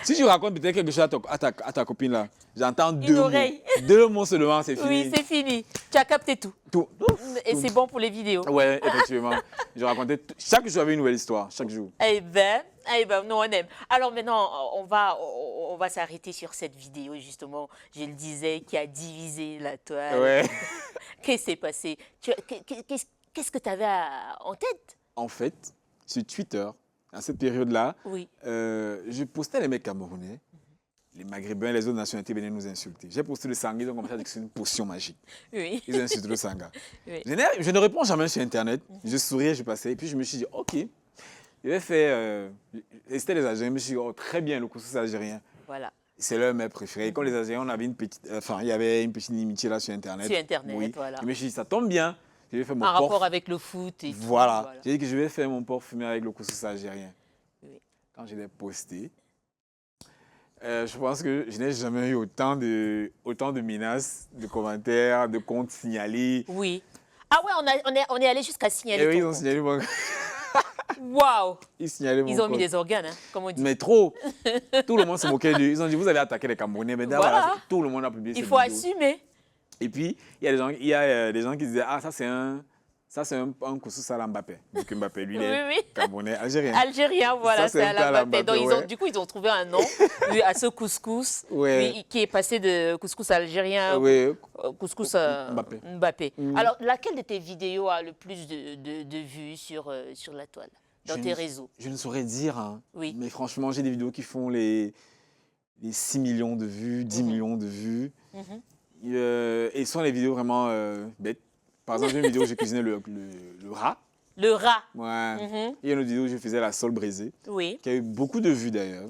Speaker 3: si je raconte peut-être quelque chose à ta copine là, j'entends deux
Speaker 1: oreille.
Speaker 3: mots. 2 mots seulement, c'est fini.
Speaker 1: Oui, c'est fini. Tu as capté tout.
Speaker 3: Tout.
Speaker 1: Et c'est bon pour les vidéos.
Speaker 3: Ouais, effectivement. Je racontais chaque jour avait une nouvelle histoire, chaque jour.
Speaker 1: Eh ben, nous on aime. Alors maintenant, on va s'arrêter sur cette vidéo justement, je le disais, qui a divisé la toile.
Speaker 3: Ouais.
Speaker 1: Qu'est-ce qui s'est passé? Qu'est-ce que tu avais en tête?
Speaker 3: En fait, sur Twitter, à cette période-là,
Speaker 1: Oui.
Speaker 3: je postais les mecs camerounais, les maghrébins, les autres nationalités venaient nous insulter. J'ai posté le Sangha, ils ont commencé à dire que c'est une potion magique.
Speaker 1: Oui.
Speaker 3: Ils insultent le Sangha.
Speaker 1: Oui.
Speaker 3: Je ne réponds jamais sur Internet. Je souriais, je passais. Et puis je me suis dit, OK, je vais faire. Et c'était les Algériens. Je me suis dit, oh, très bien, le couscous algérien.
Speaker 1: Voilà.
Speaker 3: C'est leur mets préféré. Comme les Algériens, on avait il y avait une petite inimitié là sur Internet.
Speaker 1: Sur Internet,
Speaker 3: oui.
Speaker 1: voilà.
Speaker 3: Je me suis dit, ça tombe bien. Je vais faire mon
Speaker 1: Un
Speaker 3: porc.
Speaker 1: rapport avec le foot et tout.
Speaker 3: Voilà. J'ai dit que je vais faire mon porc fumé avec le couscous algérien.
Speaker 1: Oui.
Speaker 3: Quand je l'ai posté, je pense que je n'ai jamais eu autant de menaces, de commentaires, de comptes signalés.
Speaker 1: Oui. Ah ouais, on est allé jusqu'à signaler
Speaker 3: Et oui,
Speaker 1: ton
Speaker 3: ils ont
Speaker 1: compte.
Speaker 3: signalé mon
Speaker 1: Waouh.
Speaker 3: Ils signalaient mon
Speaker 1: Ils ont mis
Speaker 3: compte.
Speaker 1: des organes, hein, comme on dit.
Speaker 3: Mais trop. Tout le monde se moquait d'eux. Ils ont dit, vous avez attaqué les Camerounais. Mais
Speaker 1: Voilà.
Speaker 3: tout le monde a publié
Speaker 1: Il
Speaker 3: cette
Speaker 1: faut
Speaker 3: vidéo.
Speaker 1: assumer.
Speaker 3: Et puis, il y a des gens qui disaient, ah, ça c'est un couscous à Mbappé. Donc Mbappé, lui, il est
Speaker 1: Oui.
Speaker 3: Camerounais, algérien.
Speaker 1: Algérien, voilà,
Speaker 3: Ça,
Speaker 1: c'est
Speaker 3: un
Speaker 1: à
Speaker 3: plat
Speaker 1: la Mbappé. Donc,
Speaker 3: ouais.
Speaker 1: du coup, ils ont trouvé un nom oui, à ce couscous
Speaker 3: Ouais.
Speaker 1: oui, qui est passé de couscous algérien
Speaker 3: Oui.
Speaker 1: couscous
Speaker 3: Mbappé.
Speaker 1: Alors, laquelle de tes vidéos a le plus de vues sur la toile, dans tes réseaux?
Speaker 3: Je ne saurais dire, hein.
Speaker 1: Oui.
Speaker 3: Mais franchement, j'ai des vidéos qui font les 6 millions de vues, 10 millions de vues.
Speaker 1: Mhm.
Speaker 3: Et ce sont les vidéos vraiment bêtes. Par exemple, j'ai une vidéo où j'ai cuisiné le rat.
Speaker 1: Le rat.
Speaker 3: Ouais.
Speaker 1: Mhm.
Speaker 3: Il y a une autre vidéo où je faisais la sole brisée,
Speaker 1: Oui.
Speaker 3: qui a eu beaucoup de vues d'ailleurs.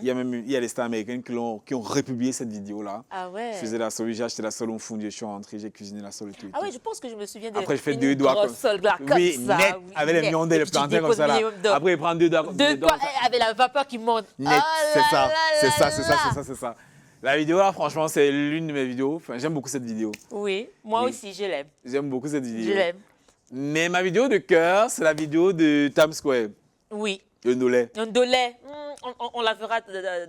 Speaker 3: Il y a les stars américaines qui ont republié cette vidéo-là.
Speaker 1: Ah ouais.
Speaker 3: Je faisais la sole, j'ai acheté la sole au fond, je suis rentré, j'ai cuisiné la sole et tout.
Speaker 1: Ah ouais, je pense que je me souviens de
Speaker 3: Après, je fais deux doigts
Speaker 1: comme ça.
Speaker 3: Oui, net, avec les miondés, les plantains comme ça là. Après, il prend deux doigts comme
Speaker 1: Deux doigts, avec la vapeur qui monte.
Speaker 3: Net,
Speaker 1: Oh
Speaker 3: c'est
Speaker 1: là
Speaker 3: ça,
Speaker 1: là
Speaker 3: c'est
Speaker 1: là
Speaker 3: ça, c'est ça,
Speaker 1: là.
Speaker 3: c'est ça, c'est ça. La vidéo là, franchement, c'est l'une de mes vidéos. Enfin, j'aime beaucoup cette vidéo.
Speaker 1: Oui, moi
Speaker 3: Oui.
Speaker 1: aussi, je l'aime.
Speaker 3: J'aime beaucoup cette
Speaker 1: Je
Speaker 3: vidéo.
Speaker 1: l'aime.
Speaker 3: Mais ma vidéo de cœur, c'est la vidéo de Times Square,
Speaker 1: Oui.
Speaker 3: le Nolais.
Speaker 1: Un dolé. On la verra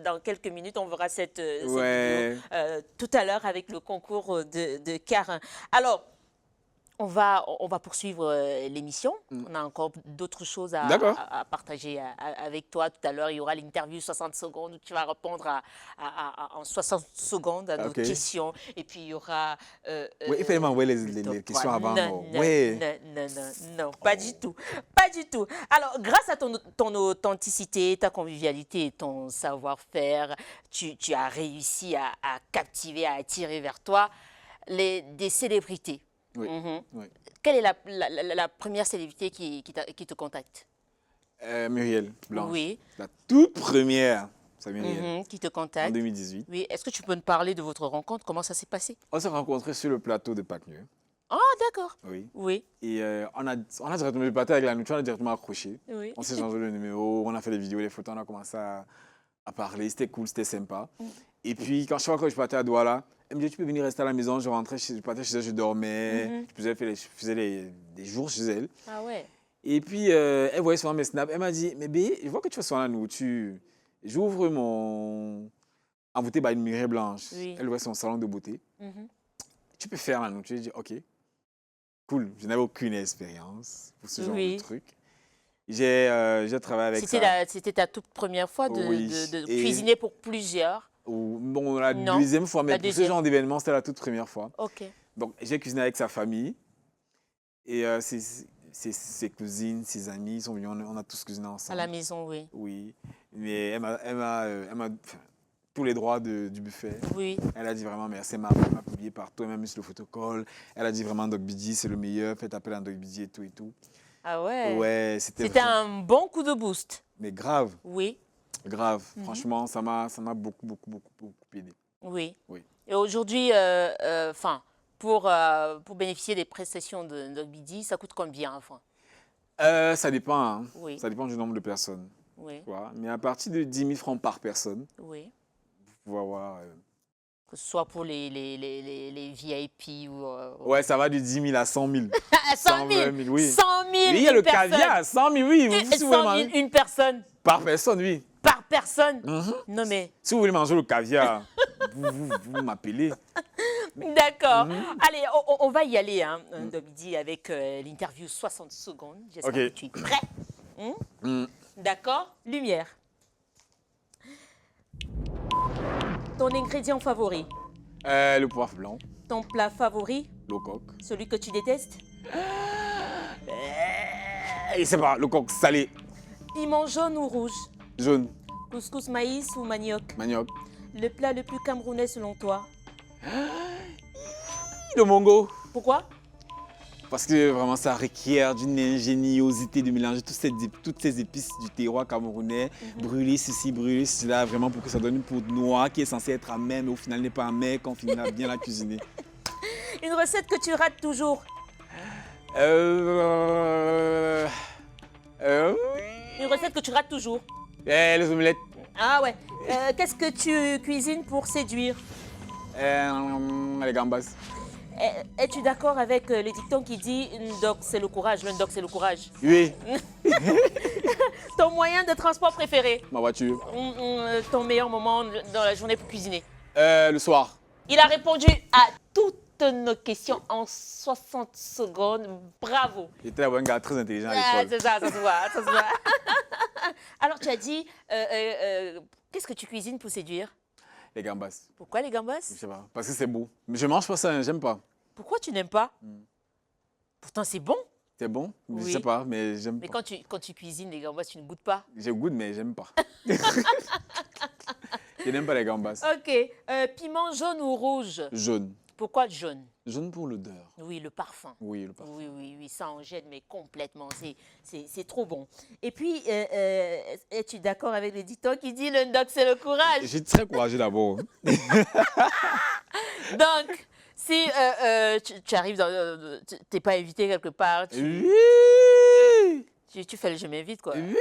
Speaker 1: dans quelques minutes. On verra cette
Speaker 3: Ouais.
Speaker 1: vidéo tout à l'heure avec le concours de Carin. Alors, on va poursuivre l'émission. On a encore d'autres choses
Speaker 3: D'accord.
Speaker 1: à partager avec toi. Tout à l'heure, il y aura l'interview 60 secondes où tu vas répondre en 60 secondes à nos
Speaker 3: Ok.
Speaker 1: questions. Et puis, il y aura...
Speaker 3: Oui, il fallait m'envoyer les questions avant.
Speaker 1: Non, non,
Speaker 3: Ouais.
Speaker 1: non, pas du tout. Pas du tout. Alors, grâce à ton authenticité, ta convivialité et ton savoir-faire, tu as réussi à captiver, à attirer vers toi des célébrités.
Speaker 3: Oui.
Speaker 1: Mhm.
Speaker 3: Oui.
Speaker 1: Quelle est la première célébrité qui te contacte?
Speaker 3: Muriel Blanche.
Speaker 1: Oui.
Speaker 3: La toute première, c'est Muriel,
Speaker 1: Qui te
Speaker 3: en
Speaker 1: contacte?
Speaker 3: 2018.
Speaker 1: Oui. Est-ce que tu peux nous parler de votre rencontre? Comment ça s'est passé?
Speaker 3: On s'est rencontrés sur le plateau de Pâques-Mieux.
Speaker 1: Ah, d'accord.
Speaker 3: Oui.
Speaker 1: Oui.
Speaker 3: Et on a directement le plateau avec la nourriture, on a directement accroché.
Speaker 1: Oui.
Speaker 3: On s'est changé le numéro, on a fait les vidéos, les photos, on a commencé à parler. C'était cool, c'était sympa. Et puis, quand je partais à Douala, elle me dit, tu peux venir rester à la maison. Je rentrais, je partais chez elle, je dormais. Je faisais des jours chez elle.
Speaker 1: Ah ouais.
Speaker 3: Et puis, elle voyait souvent mes snaps. Elle m'a dit, mais bé, je vois que tu fais souvent la nourriture. J'ouvre mon envoûté par une Muriel Blanche.
Speaker 1: Oui.
Speaker 3: Elle voit son salon de beauté.
Speaker 1: Mhm.
Speaker 3: Tu peux faire la nourriture. J'ai dit, OK. Cool. Je n'avais aucune expérience pour ce genre
Speaker 1: Oui.
Speaker 3: de truc. J'ai travaillé avec ça.
Speaker 1: C'était ta toute première fois de
Speaker 3: Oui. Et-
Speaker 1: cuisiner pour plusieurs.
Speaker 3: Bon, la
Speaker 1: Non,
Speaker 3: deuxième fois, mais
Speaker 1: la
Speaker 3: pour ce
Speaker 1: deuxième.
Speaker 3: genre d'événement, c'était la toute première fois.
Speaker 1: Ok.
Speaker 3: Donc, j'ai cuisiné avec sa famille. Et ses cousines, ses amis, ils sont venus, on a tous cuisiné
Speaker 1: À
Speaker 3: ensemble.
Speaker 1: la maison, oui.
Speaker 3: Oui. Mais elle m'a enfin, tous les droits du buffet.
Speaker 1: Oui.
Speaker 3: Elle a dit vraiment merci, elle m'a publié partout, elle m'a mis sur le photocall. Elle a dit vraiment Doc Bidji, c'est le meilleur, faites appel à Doc Bidji et tout et tout.
Speaker 1: Ah ouais.
Speaker 3: Ouais, c'était
Speaker 1: C'était
Speaker 3: vraiment-
Speaker 1: un bon coup de boost.
Speaker 3: Mais grave,
Speaker 1: Oui.
Speaker 3: grave. Franchement, ça m'a beaucoup aidé.
Speaker 1: Oui.
Speaker 3: Oui.
Speaker 1: Et aujourd'hui, pour bénéficier des prestations de Doc Bidji, ça coûte combien enfin?
Speaker 3: Ça dépend, hein.
Speaker 1: Oui.
Speaker 3: Ça dépend du nombre de personnes.
Speaker 1: Oui.
Speaker 3: Tu vois. Mais à partir de 10 000 francs par personne,
Speaker 1: Oui.
Speaker 3: vous pouvez avoir...
Speaker 1: Que ce soit pour les VIP ou...
Speaker 3: Ouais, ça va de 10 000 à 100 000.
Speaker 1: 100 000.
Speaker 3: 120 000, oui.
Speaker 1: 100 000.
Speaker 3: Oui, il y a
Speaker 1: une
Speaker 3: le
Speaker 1: personne.
Speaker 3: caviar, 100 000, oui.
Speaker 1: Et
Speaker 3: Si vous
Speaker 1: 100
Speaker 3: voulez
Speaker 1: 000,
Speaker 3: manger-
Speaker 1: une personne.
Speaker 3: Par personne, oui.
Speaker 1: Par personne. Non mais...
Speaker 3: Si vous voulez manger le caviar, vous m'appelez.
Speaker 1: D'accord. Allez, on va y aller, hein, Doc Bidji, avec l'interview 60 secondes. J'espère
Speaker 3: Ok.
Speaker 1: que tu es prêt. D'accord. Lumière. Ton ingrédient favori,
Speaker 3: Le poivre blanc,
Speaker 1: ton plat favori,
Speaker 3: le coq.
Speaker 1: celui que tu détestes,
Speaker 3: Et c'est pas, le coq salé,
Speaker 1: piment jaune ou rouge,
Speaker 3: jaune,
Speaker 1: couscous maïs ou manioc,
Speaker 3: manioc.
Speaker 1: le plat le plus camerounais selon toi.
Speaker 3: Le mongo.
Speaker 1: Pourquoi?
Speaker 3: Parce que vraiment, ça requiert d'une ingéniosité de mélanger toutes ces épices du terroir camerounais, brûler ceci, brûler cela, vraiment pour que ça donne une peau noire qui est censée être amère, mais au final n'est pas amère quand on finit à bien la cuisiner.
Speaker 1: Une recette que tu rates toujours. Une recette que tu rates toujours.
Speaker 3: Les omelettes.
Speaker 1: Ah ouais. Qu'est-ce que tu cuisines pour séduire?
Speaker 3: Les gambas.
Speaker 1: Es-tu d'accord avec le dicton qui dit « Ndoc, c'est le courage, le Ndoc, c'est le courage
Speaker 3: Oui, ?»
Speaker 1: Ton moyen de transport préféré?
Speaker 3: ma voiture.
Speaker 1: Ton meilleur moment dans la journée pour cuisiner?
Speaker 3: Le soir.
Speaker 1: Il a répondu à toutes nos questions en 60 secondes. Bravo.
Speaker 3: J'étais un gars très intelligent à
Speaker 1: Ah,
Speaker 3: l'école.
Speaker 1: c'est ça, ça se voit, ça se voit. Alors, tu as dit, qu'est-ce que tu cuisines pour séduire?
Speaker 3: Les gambas.
Speaker 1: Pourquoi les gambas?
Speaker 3: Je sais pas, parce que c'est beau. Mais je mange pas ça, hein, j'aime pas.
Speaker 1: Pourquoi tu n'aimes pas? Pourtant, c'est bon.
Speaker 3: C'est bon, mais
Speaker 1: Oui.
Speaker 3: je sais pas, mais j'aime
Speaker 1: Mais
Speaker 3: pas.
Speaker 1: quand tu cuisines les gambas, tu ne goûtes pas.
Speaker 3: J'ai goût, mais j'aime pas. Je n'aime pas les gambas.
Speaker 1: Ok. Piment jaune ou rouge?
Speaker 3: Jaune.
Speaker 1: Pourquoi jaune?
Speaker 3: Jaune pour l'odeur.
Speaker 1: Oui, le parfum.
Speaker 3: Oui, le parfum.
Speaker 1: Oui, oui, oui, ça en jette, mais complètement. C'est trop bon. Et puis, es-tu d'accord avec le dicton qui dit le ndoc, c'est le courage?
Speaker 3: J'ai très courageux d'abord.
Speaker 1: Donc, si tu arrives tu n'es pas invité quelque part,
Speaker 3: Oui!
Speaker 1: tu fais le je m'invite, quoi.
Speaker 3: Oui!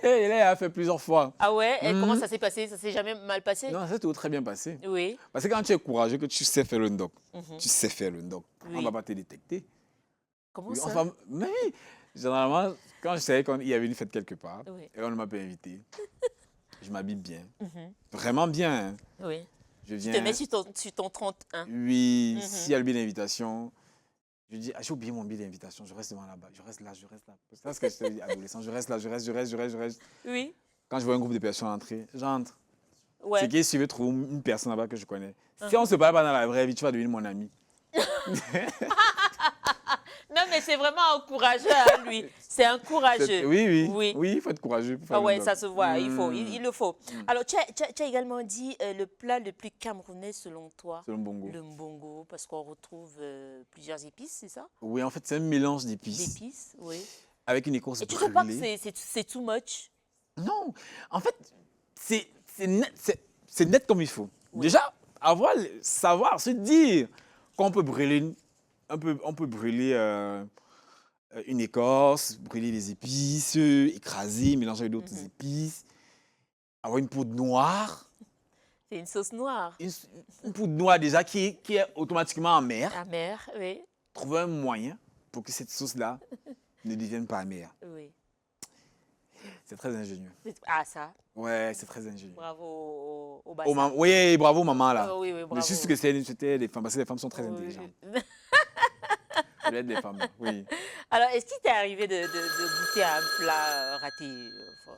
Speaker 3: Elle a fait plusieurs fois.
Speaker 1: Ah ouais? Et comment ça s'est passé? Ça s'est jamais mal passé?
Speaker 3: Non, ça s'est toujours très bien passé.
Speaker 1: Oui.
Speaker 3: Parce que quand tu es courageux, que tu sais faire le ndoc, tu sais faire le ndoc, on
Speaker 1: Oui.
Speaker 3: ne va pas te détecter.
Speaker 1: Comment
Speaker 3: Oui,
Speaker 1: ça?
Speaker 3: enfin, mais oui, généralement, quand je savais qu'il y avait une fête quelque part,
Speaker 1: Oui.
Speaker 3: et on ne m'a pas invité, je m'habille bien. Vraiment bien. Hein.
Speaker 1: Oui.
Speaker 3: Je
Speaker 1: Tu
Speaker 3: viens.
Speaker 1: te mets sur ton 31.
Speaker 3: Oui, s'il y a le billet d'invitation, je dis, ah, j'ai oublié mon billet d'invitation, je reste devant là-bas, je reste là. C'est ce que je te dis, adolescent, je reste là, je reste.
Speaker 1: Oui.
Speaker 3: Quand je vois un groupe de personnes entrer, j'entre.
Speaker 1: Ouais.
Speaker 3: C'est qu'il suffit de trouver une personne là-bas que je connais. Si on ne se parle pas dans la vraie vie, tu vas devenir mon ami.
Speaker 1: Non, mais c'est vraiment un courageux, hein, lui. C'est un courageux.
Speaker 3: Oui, il faut être courageux pour faire
Speaker 1: Ah
Speaker 3: le
Speaker 1: ouais,
Speaker 3: ndoc.
Speaker 1: ça se voit, il le faut. Alors, tu as également dit le plat le plus camerounais selon toi?
Speaker 3: C'est le bongo.
Speaker 1: Le mbongo, parce qu'on retrouve plusieurs épices, c'est ça?
Speaker 3: Oui, en fait, c'est un mélange d'épices
Speaker 1: D'épices, oui.
Speaker 3: avec une écorce
Speaker 1: Et tu ne
Speaker 3: brûlée.
Speaker 1: trouves pas que c'est too much?
Speaker 3: Non, en fait, c'est net comme il faut.
Speaker 1: Oui.
Speaker 3: Déjà, savoir, se dire qu'on peut brûler, on peut brûler une écorce, brûler les épices, écraser, mélanger avec d'autres épices, avoir une poudre noire.
Speaker 1: C'est une sauce noire.
Speaker 3: Une poudre noire déjà qui est automatiquement amère.
Speaker 1: Amère, oui.
Speaker 3: Trouver un moyen pour que cette sauce-là ne devienne pas amère.
Speaker 1: Oui.
Speaker 3: C'est très ingénieux.
Speaker 1: Ah, ça.
Speaker 3: Ouais, c'est très ingénieux.
Speaker 1: Bravo au bassin.
Speaker 3: Oui, bravo maman là.
Speaker 1: Oui, bravo.
Speaker 3: Mais je suis sûr que c'était des femmes, parce que les femmes sont très
Speaker 1: Oui.
Speaker 3: intelligentes. Ça doit être des femmes, oui.
Speaker 1: Alors, est-ce qu'il t'est arrivé de goûter à un plat raté? Enfin,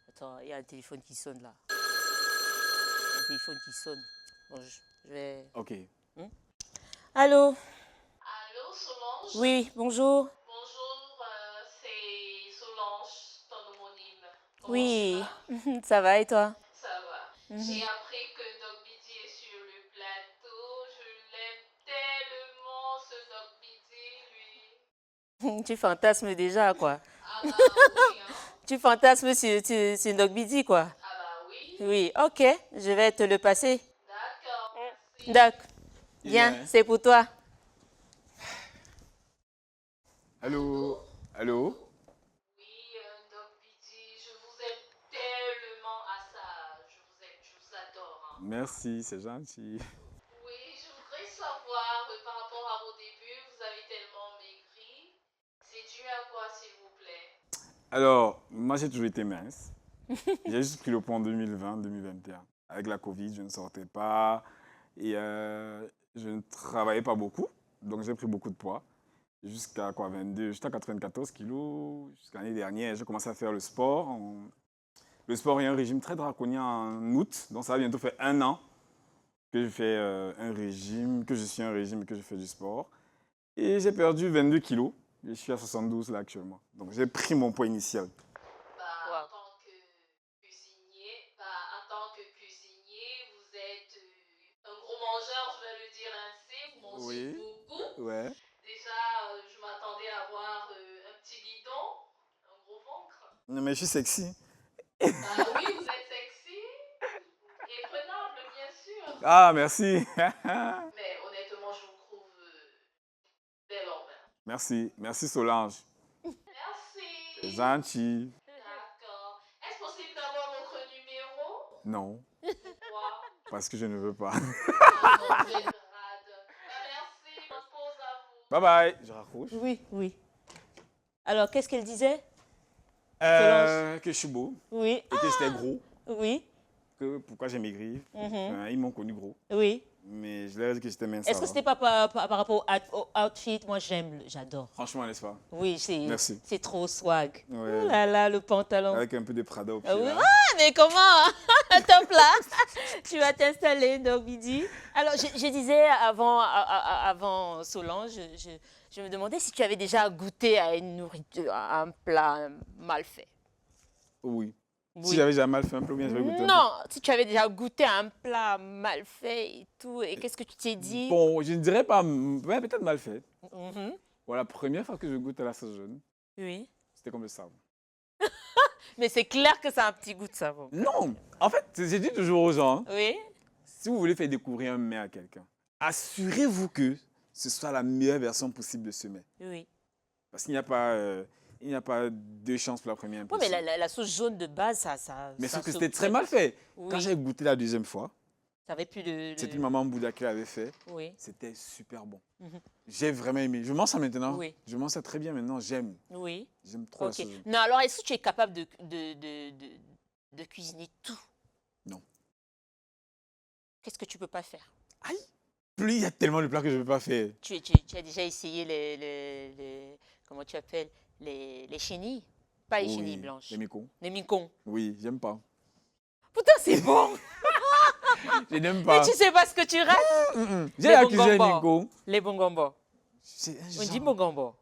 Speaker 1: attends, il y a un téléphone qui sonne là. Un téléphone qui sonne. Bon, je vais...
Speaker 3: Ok.
Speaker 1: Allô?
Speaker 6: Allô, Solange?
Speaker 1: Oui, bonjour.
Speaker 6: Bonjour, c'est Solange, ton homonyme. Comment
Speaker 1: Oui,
Speaker 6: tu vas?
Speaker 1: ça va et toi?
Speaker 6: Ça va. J'ai appris que Doc Bidi est sur le plateau. Je l'aime tellement, ce Doc Bidi, lui.
Speaker 1: Tu fantasmes déjà, quoi.
Speaker 6: Ah bah oui, hein.
Speaker 1: Tu fantasmes sur Doc Bidi, quoi.
Speaker 6: Ah bah oui.
Speaker 1: Oui, ok, je vais te le passer.
Speaker 6: D'accord, merci.
Speaker 1: Doc,
Speaker 3: Bien.
Speaker 1: viens, c'est pour toi.
Speaker 3: Allô? Allô?
Speaker 6: Oui, Doc Bidi, je vous aime tellement à ça. Je vous adore. Hein.
Speaker 3: Merci, c'est gentil.
Speaker 6: Oui, je voudrais savoir, par rapport à vos débuts, vous avez tellement maigri. C'est dû à quoi, s'il vous plaît?
Speaker 3: Alors, moi j'ai toujours été mince. J'ai juste pris le poids en 2020-2021. Avec la Covid, je ne sortais pas et je ne travaillais pas beaucoup. Donc j'ai pris beaucoup de poids. Jusqu'à 22, jusqu'à 94 kilos. Jusqu'à l'année dernière, j'ai commencé à faire le sport. Le sport est un régime très draconien en août. Donc ça va bientôt faire 1 an que je fais un régime, que je suis un régime et que je fais du sport. Et j'ai perdu 22 kilos. Je suis à 72 là actuellement. Donc j'ai pris mon poids initial.
Speaker 6: En tant que cuisinier, vous êtes un gros mangeur, je vais le dire ainsi. Vous mangez beaucoup.
Speaker 3: Ouais.
Speaker 6: Déjà, je m'attendais à voir un petit bidon, un gros ventre.
Speaker 3: Non mais je suis sexy.
Speaker 6: Bah oui, vous êtes sexy et prenable, bien sûr.
Speaker 3: Ah, merci.
Speaker 6: Mais honnêtement, je vous trouve belle en main.
Speaker 3: Merci Solange. C'est
Speaker 6: Merci.
Speaker 3: gentil.
Speaker 6: D'accord. Est-ce possible d'avoir votre numéro?
Speaker 3: Non,
Speaker 6: Pourquoi?
Speaker 3: parce que je ne veux pas.
Speaker 6: Ah non, vous êtes rade. Bah, merci, bonne pause à vous.
Speaker 3: Bye bye. Je raccroche.
Speaker 1: Oui. Alors, qu'est-ce qu'elle disait?
Speaker 3: Que je suis beau
Speaker 1: Oui,
Speaker 3: et que j'étais gros.
Speaker 1: oui,
Speaker 3: Que pourquoi j'ai maigri. Enfin, ils m'ont connu gros.
Speaker 1: oui.
Speaker 3: Mais je leur ai dit que j'étais mince.
Speaker 1: Est-ce
Speaker 3: ça
Speaker 1: que
Speaker 3: va.
Speaker 1: c'était pas par rapport au outfit? Moi, j'adore.
Speaker 3: Franchement, n'est-ce pas?
Speaker 1: Oui,
Speaker 3: Merci.
Speaker 1: c'est trop swag.
Speaker 3: Ouais.
Speaker 1: Oh là là, le pantalon.
Speaker 3: Avec un peu de Prada au pied.
Speaker 1: Ah oui.
Speaker 3: là.
Speaker 1: Ah, mais comment? Top là. Tu vas t'installer, donc Bidi. Alors, je disais avant Solange, je me demandais si tu avais déjà goûté à une nourriture, à un plat mal fait.
Speaker 3: Oui. Si j'avais déjà mal fait un plat, ou bien j'avais goûté un
Speaker 1: Non, si tu avais déjà goûté un plat mal fait et tout, et qu'est-ce que tu t'es dit?
Speaker 3: Bon, je ne dirais pas, ouais, peut-être mal fait.
Speaker 1: Mhm.
Speaker 3: Bon, la première fois que je goûte à la sauce jaune,
Speaker 1: Oui.
Speaker 3: c'était comme le savon.
Speaker 1: Mais c'est clair que ça a un petit goût de savon.
Speaker 3: Non, en fait, j'ai dit toujours aux gens, hein,
Speaker 1: Oui.
Speaker 3: si vous voulez faire découvrir un mets à quelqu'un, assurez-vous que ce soit la meilleure version possible de ce mets.
Speaker 1: Oui.
Speaker 3: Parce qu'il n'y a pas deux chances pour la première
Speaker 1: Oui,
Speaker 3: impression.
Speaker 1: mais la sauce jaune de base, ça.
Speaker 3: Mais
Speaker 1: ça
Speaker 3: sauf que
Speaker 1: se
Speaker 3: c'était très
Speaker 1: goûte.
Speaker 3: mal fait.
Speaker 1: Oui.
Speaker 3: Quand j'ai goûté la deuxième fois,
Speaker 1: Ça avait plus de.
Speaker 3: c'était une maman Bouddha qui l'avait fait.
Speaker 1: Oui.
Speaker 3: C'était super bon.
Speaker 1: Mhm.
Speaker 3: J'ai vraiment aimé. Je mange ça maintenant.
Speaker 1: Oui.
Speaker 3: Je mange ça très bien maintenant. J'aime.
Speaker 1: Oui.
Speaker 3: J'aime trop la
Speaker 1: Ok.
Speaker 3: sauce jaune.
Speaker 1: Non, alors est-ce que tu es capable de cuisiner tout?
Speaker 3: Non.
Speaker 1: Qu'est-ce que tu peux pas faire?
Speaker 3: Plus il y a tellement de plats que je ne peux pas faire.
Speaker 1: Tu as déjà essayé comment tu appelles? Les chenilles? Pas les chenilles blanches.
Speaker 3: Les micos.
Speaker 1: Les micons.
Speaker 3: Oui, j'aime pas.
Speaker 1: Putain, c'est bon!
Speaker 3: Je n'aime
Speaker 1: Mais
Speaker 3: pas.
Speaker 1: tu sais pas ce que tu rates?
Speaker 3: J'ai
Speaker 1: Les
Speaker 3: la cuisine
Speaker 1: bongombo.
Speaker 3: mico.
Speaker 1: Les bongombo.
Speaker 3: C'est un
Speaker 1: On dit
Speaker 3: genre.
Speaker 1: bongombo.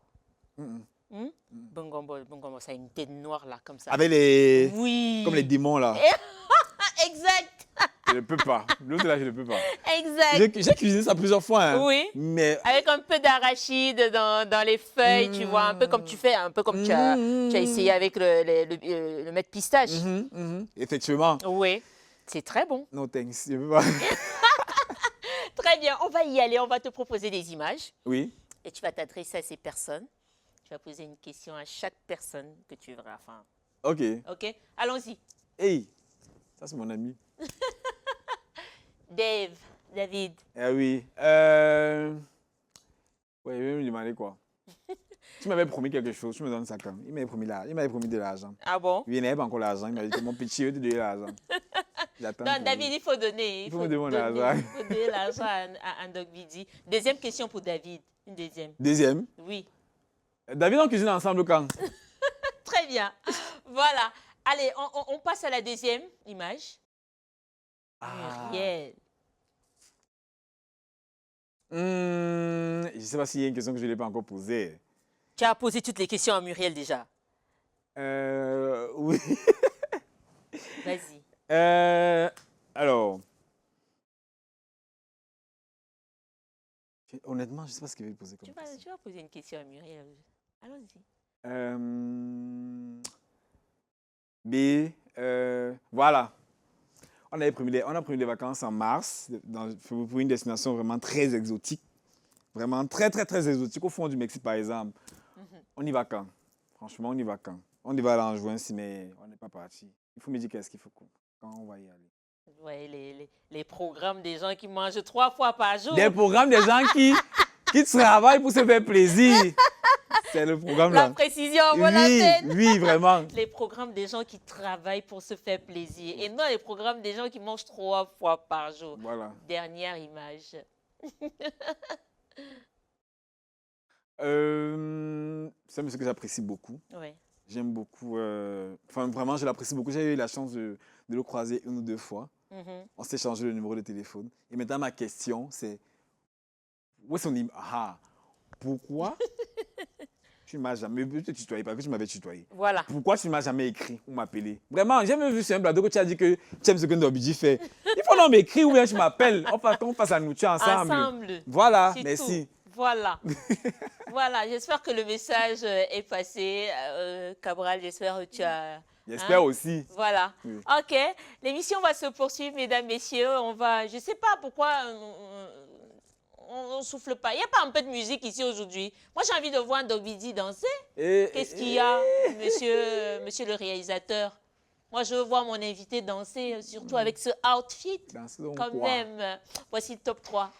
Speaker 3: Mm, mm.
Speaker 1: Bongombo, ça a une tête noire là, comme ça.
Speaker 3: Avec les.
Speaker 1: Oui.
Speaker 3: Comme les démons là.
Speaker 1: Ah, exact.
Speaker 3: Je ne peux pas. L'autre là, je ne peux pas.
Speaker 1: Exact.
Speaker 3: J'ai cuisiné ça plusieurs fois. Hein.
Speaker 1: Oui.
Speaker 3: Mais.
Speaker 1: Avec un peu d'arachide dans les feuilles, tu vois, un peu comme tu fais, un peu comme tu as essayé avec le mets de pistache.
Speaker 3: Effectivement.
Speaker 1: Oui. C'est très bon.
Speaker 3: No thanks. Je peux pas.
Speaker 1: Très bien, on va y aller, on va te proposer des images
Speaker 3: Oui.
Speaker 1: et tu vas t'adresser à ces personnes. Tu vas poser une question à chaque personne que tu verras. Enfin,
Speaker 3: Ok.
Speaker 1: ok, allons-y.
Speaker 3: Hey, ça c'est mon ami.
Speaker 1: David,
Speaker 3: Ah oui. Ouais, il va me demander quoi. Tu m'avais promis quelque chose, tu me donnes ça quand. Il m'avait promis de l'argent.
Speaker 1: ah bon?
Speaker 3: Il n'avait pas encore l'argent. Il m'a dit que mon petit, je vais te donner l'argent. J'attends.
Speaker 1: Non, David, il faut donner.
Speaker 3: Il faut me demander l'argent.
Speaker 1: Il faut donner l'argent à Doc Bidi. Deuxième question pour David. Une deuxième.
Speaker 3: Deuxième.
Speaker 1: Oui.
Speaker 3: David, on cuisine ensemble quand?
Speaker 1: Très bien. Voilà. Allez, on passe à la deuxième image. Muriel.
Speaker 3: Je ne sais pas s'il y a une question que je ne l'ai pas encore posée.
Speaker 1: Tu as posé toutes les questions à Muriel déjà.
Speaker 3: Oui.
Speaker 1: Vas-y.
Speaker 3: Alors. Honnêtement, je ne sais pas ce qu'il veut poser comme question.
Speaker 1: Tu vas poser une question à Muriel. Allons-y.
Speaker 3: Voilà. On a pris des vacances en mars pour une destination vraiment très exotique. Vraiment très, très, très exotique. Au fond du Mexique, par exemple. On y va quand? Franchement, on y va quand? On y va aller en juin, mais on n'est pas parti. Il faut me dire qu'est-ce qu'il faut quand on va y aller.
Speaker 1: Ouais, les programmes des gens qui mangent 3 fois par jour.
Speaker 3: Des programmes des gens qui travaillent pour se faire plaisir. C'est le programme là.
Speaker 1: La précision vaut la peine.
Speaker 3: Oui, vraiment.
Speaker 1: Les programmes des gens qui travaillent pour se faire plaisir. Et non les programmes des gens qui mangent 3 fois par jour.
Speaker 3: Voilà.
Speaker 1: Dernière image.
Speaker 3: C'est un monsieur que j'apprécie beaucoup.
Speaker 1: Ouais.
Speaker 3: J'aime beaucoup. Enfin, vraiment, je l'apprécie beaucoup. J'ai eu la chance de le croiser 1 ou 2 fois. On s'est échangé le numéro de téléphone. Et maintenant, ma question, c'est où est son numéro? Pourquoi tu ne m'as jamais tutoyé? Parce que tu m'avais tutoyé.
Speaker 1: Voilà.
Speaker 3: Pourquoi tu ne m'as jamais écrit ou m'appelé? Vraiment, j'ai même vu sur un plateau que tu as dit que tu aimes ce que Ndobidi fait. Il faut non m'écrire ou bien tu m'appelles. On passe la nourriture ensemble. Voilà, merci.
Speaker 1: Tout. Voilà. Voilà, j'espère que le message est passé. Cabral, j'espère que tu as...
Speaker 3: J'espère aussi.
Speaker 1: Voilà.
Speaker 3: Oui.
Speaker 1: OK. L'émission va se poursuivre, mesdames, messieurs. Je ne sais pas pourquoi on ne souffle pas. Il n'y a pas un peu de musique ici aujourd'hui. Moi, j'ai envie de voir Doc Bidi danser. Qu'est-ce qu'il y a, monsieur le réalisateur? Moi, je veux voir mon invité danser, surtout avec ce outfit.
Speaker 3: Danser donc
Speaker 1: Quand
Speaker 3: quoi?
Speaker 1: même. Voici le top 3.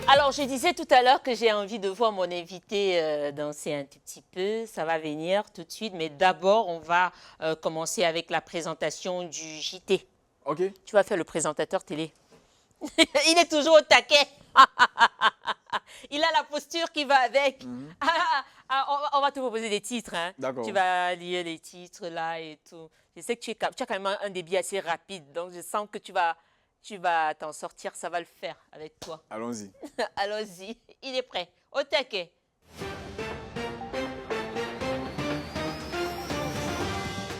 Speaker 1: Alors, je disais tout à l'heure que j'ai envie de voir mon invité danser un tout petit peu. Ça va venir tout de suite. Mais d'abord, on va commencer avec la présentation du JT.
Speaker 3: OK.
Speaker 1: Tu vas faire le présentateur télé. Il est toujours au taquet. Il a la posture qui va avec. On va te proposer des titres. Hein.
Speaker 3: D'accord.
Speaker 1: Tu vas lire les titres là et tout. Je sais que tu as quand même un débit assez rapide. Donc, je sens que tu vas Tu vas t'en sortir, ça va le faire avec toi.
Speaker 3: Allons-y.
Speaker 1: Allons-y, il est prêt. Au taquet.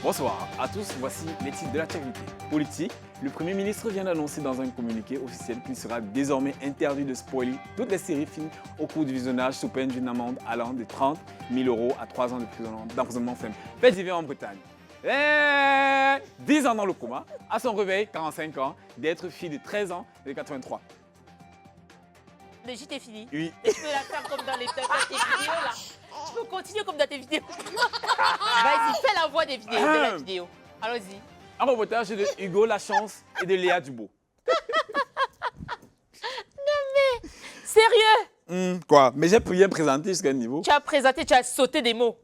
Speaker 3: Bonsoir à tous, voici les titres de l'actualité politique. Le Premier ministre vient d'annoncer dans un communiqué officiel qu'il sera désormais interdit de spoiler toutes les séries films au cours du visionnage sous peine d'une amende allant de 30 000 € à 3 ans d'emprisonnement ferme. Fait divers en Bretagne. 10 ans dans le coma, à son réveil, 45 ans, d'être fille de 13 ans et de 83.
Speaker 1: Le JT est fini.
Speaker 3: Oui.
Speaker 1: Et tu peux la faire comme dans tes vidéos là. Tu peux continuer comme dans tes vidéos. Vas-y, fais la voix des vidéos, de la vidéo. Allons-y.
Speaker 3: Un reportage de Hugo Lachance et de Léa Dubo.
Speaker 1: Sérieux?
Speaker 3: Quoi? Mais j'ai bien présenté jusqu'à un niveau.
Speaker 1: Tu as présenté, tu as sauté des mots.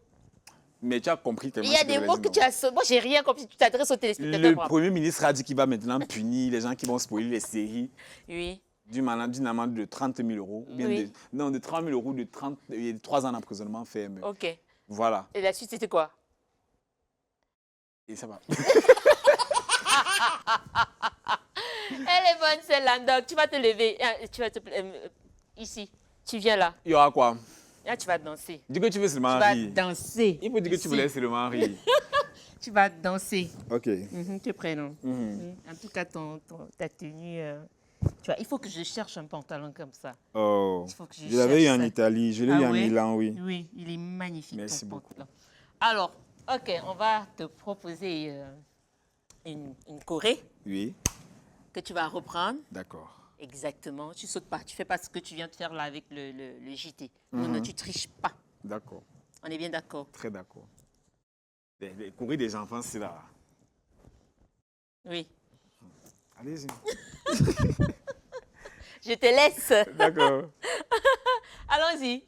Speaker 3: Mais tu as compris tellement.
Speaker 1: Il y a des mots que tu as sauté. Moi, j'ai rien compris. Tu t'adresses aux téléspectateurs.
Speaker 3: Le Premier ministre a dit qu'il va maintenant punir les gens qui vont spoiler les séries.
Speaker 1: Oui.
Speaker 3: D'une amende de 30 000 €, ou bien
Speaker 1: Oui.
Speaker 3: de 30 000 € de 3 ans d'emprisonnement ferme.
Speaker 1: Ok.
Speaker 3: Voilà.
Speaker 1: Et la suite, c'était quoi?
Speaker 3: Et ça va.
Speaker 1: Elle est bonne, celle-là. Donc, tu vas te lever. Tu vas te... ici. Tu viens là.
Speaker 3: Il y aura quoi?
Speaker 1: Là, tu vas danser.
Speaker 3: Dis que tu veux seulement
Speaker 1: Tu vas
Speaker 3: rire.
Speaker 1: danser.
Speaker 3: Il faut dire que tu voulais seulement rire.
Speaker 1: Tu vas danser.
Speaker 3: Ok.
Speaker 1: Tu es prêt, non? En tout cas, ta tenue... Tu vois, il faut que je cherche un pantalon comme ça.
Speaker 7: Oh,
Speaker 1: Il faut que
Speaker 7: je l'avais eu
Speaker 1: cherche
Speaker 7: en
Speaker 1: ça.
Speaker 7: Italie, je l'ai eu à
Speaker 1: ouais?
Speaker 7: Milan, oui.
Speaker 1: Oui, il est magnifique.
Speaker 3: Merci
Speaker 1: ton
Speaker 3: beaucoup.
Speaker 1: pantalon. Alors, ok, on va te proposer une choré
Speaker 3: Oui,
Speaker 1: que tu vas reprendre.
Speaker 3: d'accord.
Speaker 1: Exactement. Tu sautes pas. Tu fais pas ce que tu viens de faire là avec le JT. Non, non, tu triches pas.
Speaker 3: D'accord.
Speaker 1: On est bien d'accord.
Speaker 3: Très d'accord. Les courriers des enfants, c'est là.
Speaker 1: Oui.
Speaker 3: Allez-y.
Speaker 1: Je te laisse.
Speaker 3: D'accord.
Speaker 1: Allons-y.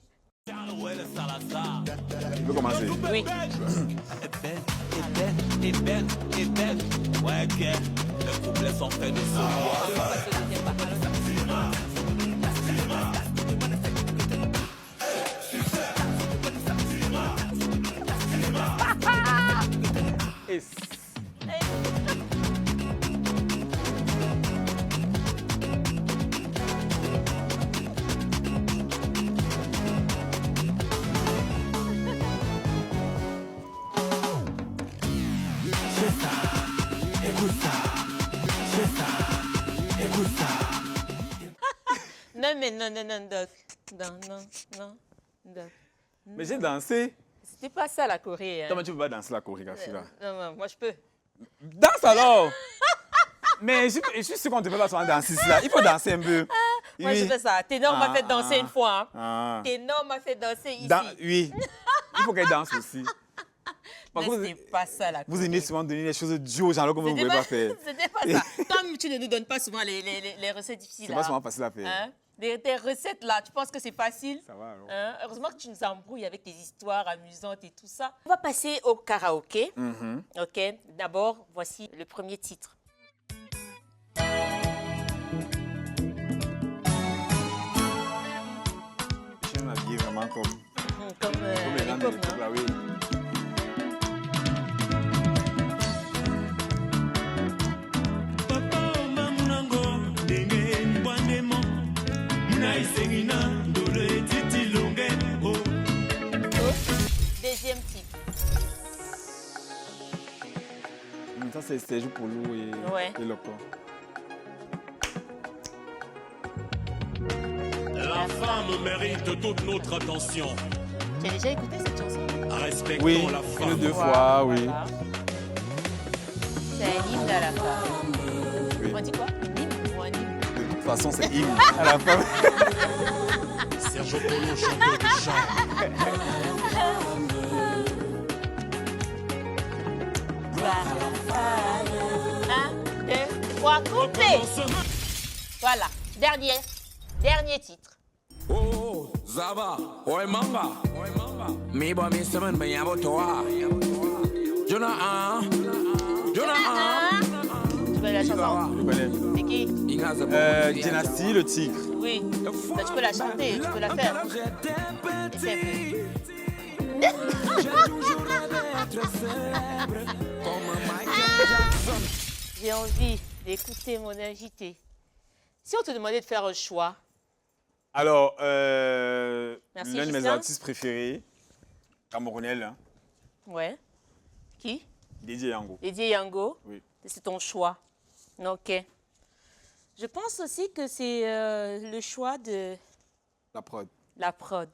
Speaker 3: Tu peux commencer.
Speaker 1: Oui.
Speaker 8: Ouais, ok. Les couplets sont faits de
Speaker 3: Et...
Speaker 1: Non, mais non, non, non, Doc. Non, non, non, Doc.
Speaker 3: Mais j'ai dansé.
Speaker 1: C'était pas ça la Corée. Hein.
Speaker 3: Comment tu peux pas danser la chorégraphie là?
Speaker 1: Non, non, moi je peux.
Speaker 3: Danse alors! Mais je suis sûr qu'on ne te fait pas souvent danser ici là. Il faut danser un peu.
Speaker 1: Moi
Speaker 3: Oui.
Speaker 1: je fais ça. Ténor m'a fait danser une fois. Hein.
Speaker 3: Ah.
Speaker 1: Ténor m'a fait danser ici.
Speaker 3: Oui. Il faut qu'elle danse aussi. Par
Speaker 1: Mais
Speaker 3: contre,
Speaker 1: c'était pas ça la
Speaker 3: vous
Speaker 1: Corée.
Speaker 3: aimez souvent donner les choses dures aux gens alors que vous ne
Speaker 1: C'était
Speaker 3: pouvez
Speaker 1: pas,
Speaker 3: pas faire.
Speaker 1: c'était pas ça. Comme tu ne nous donnes pas souvent les recettes difficiles.
Speaker 3: C'est pas
Speaker 1: là,
Speaker 3: souvent facile à faire.
Speaker 1: hein, tes recettes là, tu penses que c'est facile?
Speaker 3: Ça va alors.
Speaker 1: Hein? Heureusement que tu nous embrouilles avec tes histoires amusantes et tout ça. On va passer au karaoké. Ok. D'abord, voici le premier titre.
Speaker 3: Je vais m'habiller vraiment comme
Speaker 1: Comme
Speaker 3: les gens de
Speaker 1: l'époque,
Speaker 3: l'époque
Speaker 1: non?
Speaker 3: là, oui.
Speaker 1: Deuxième titre.
Speaker 3: Ça, c'est Serge Polo et Loco.
Speaker 8: La femme mérite toute notre attention.
Speaker 1: Tu as déjà écouté cette chanson?
Speaker 8: Respectons
Speaker 3: Oui,
Speaker 8: la femme.
Speaker 3: une, deux fois, oui.
Speaker 1: Voilà. C'est un hymne à la femme.
Speaker 3: Oui.
Speaker 1: On dit quoi? Un hymne ou un hymne?
Speaker 3: De toute façon, c'est hymne à la fin.
Speaker 8: Serge Polo, chanteur de chant.
Speaker 1: Un, deux, trois, couplet. Voilà. Dernier titre.
Speaker 9: Oh, Zaba, oi manga. Mi ba mi semen ben yabo toa. Jonah,
Speaker 1: Tu connais la chanson?
Speaker 3: Je connais.
Speaker 1: C'est qui?
Speaker 3: Dynastie, le tigre.
Speaker 1: Oui. Ben, tu peux la chanter, tu peux la faire. Essaie un peu. J'ai envie Écoutez, mon invité, si on te demandait de faire un choix.
Speaker 3: Alors,
Speaker 1: Merci,
Speaker 3: l'un de mes
Speaker 1: Gislain.
Speaker 3: artistes préférés, camerounais, hein,
Speaker 1: Ouais. Qui?
Speaker 3: Dédié Yango.
Speaker 1: Eddie Yango.
Speaker 3: Oui.
Speaker 1: C'est ton choix. Ok. Je pense aussi que c'est le choix de
Speaker 3: La prod.
Speaker 1: la prod.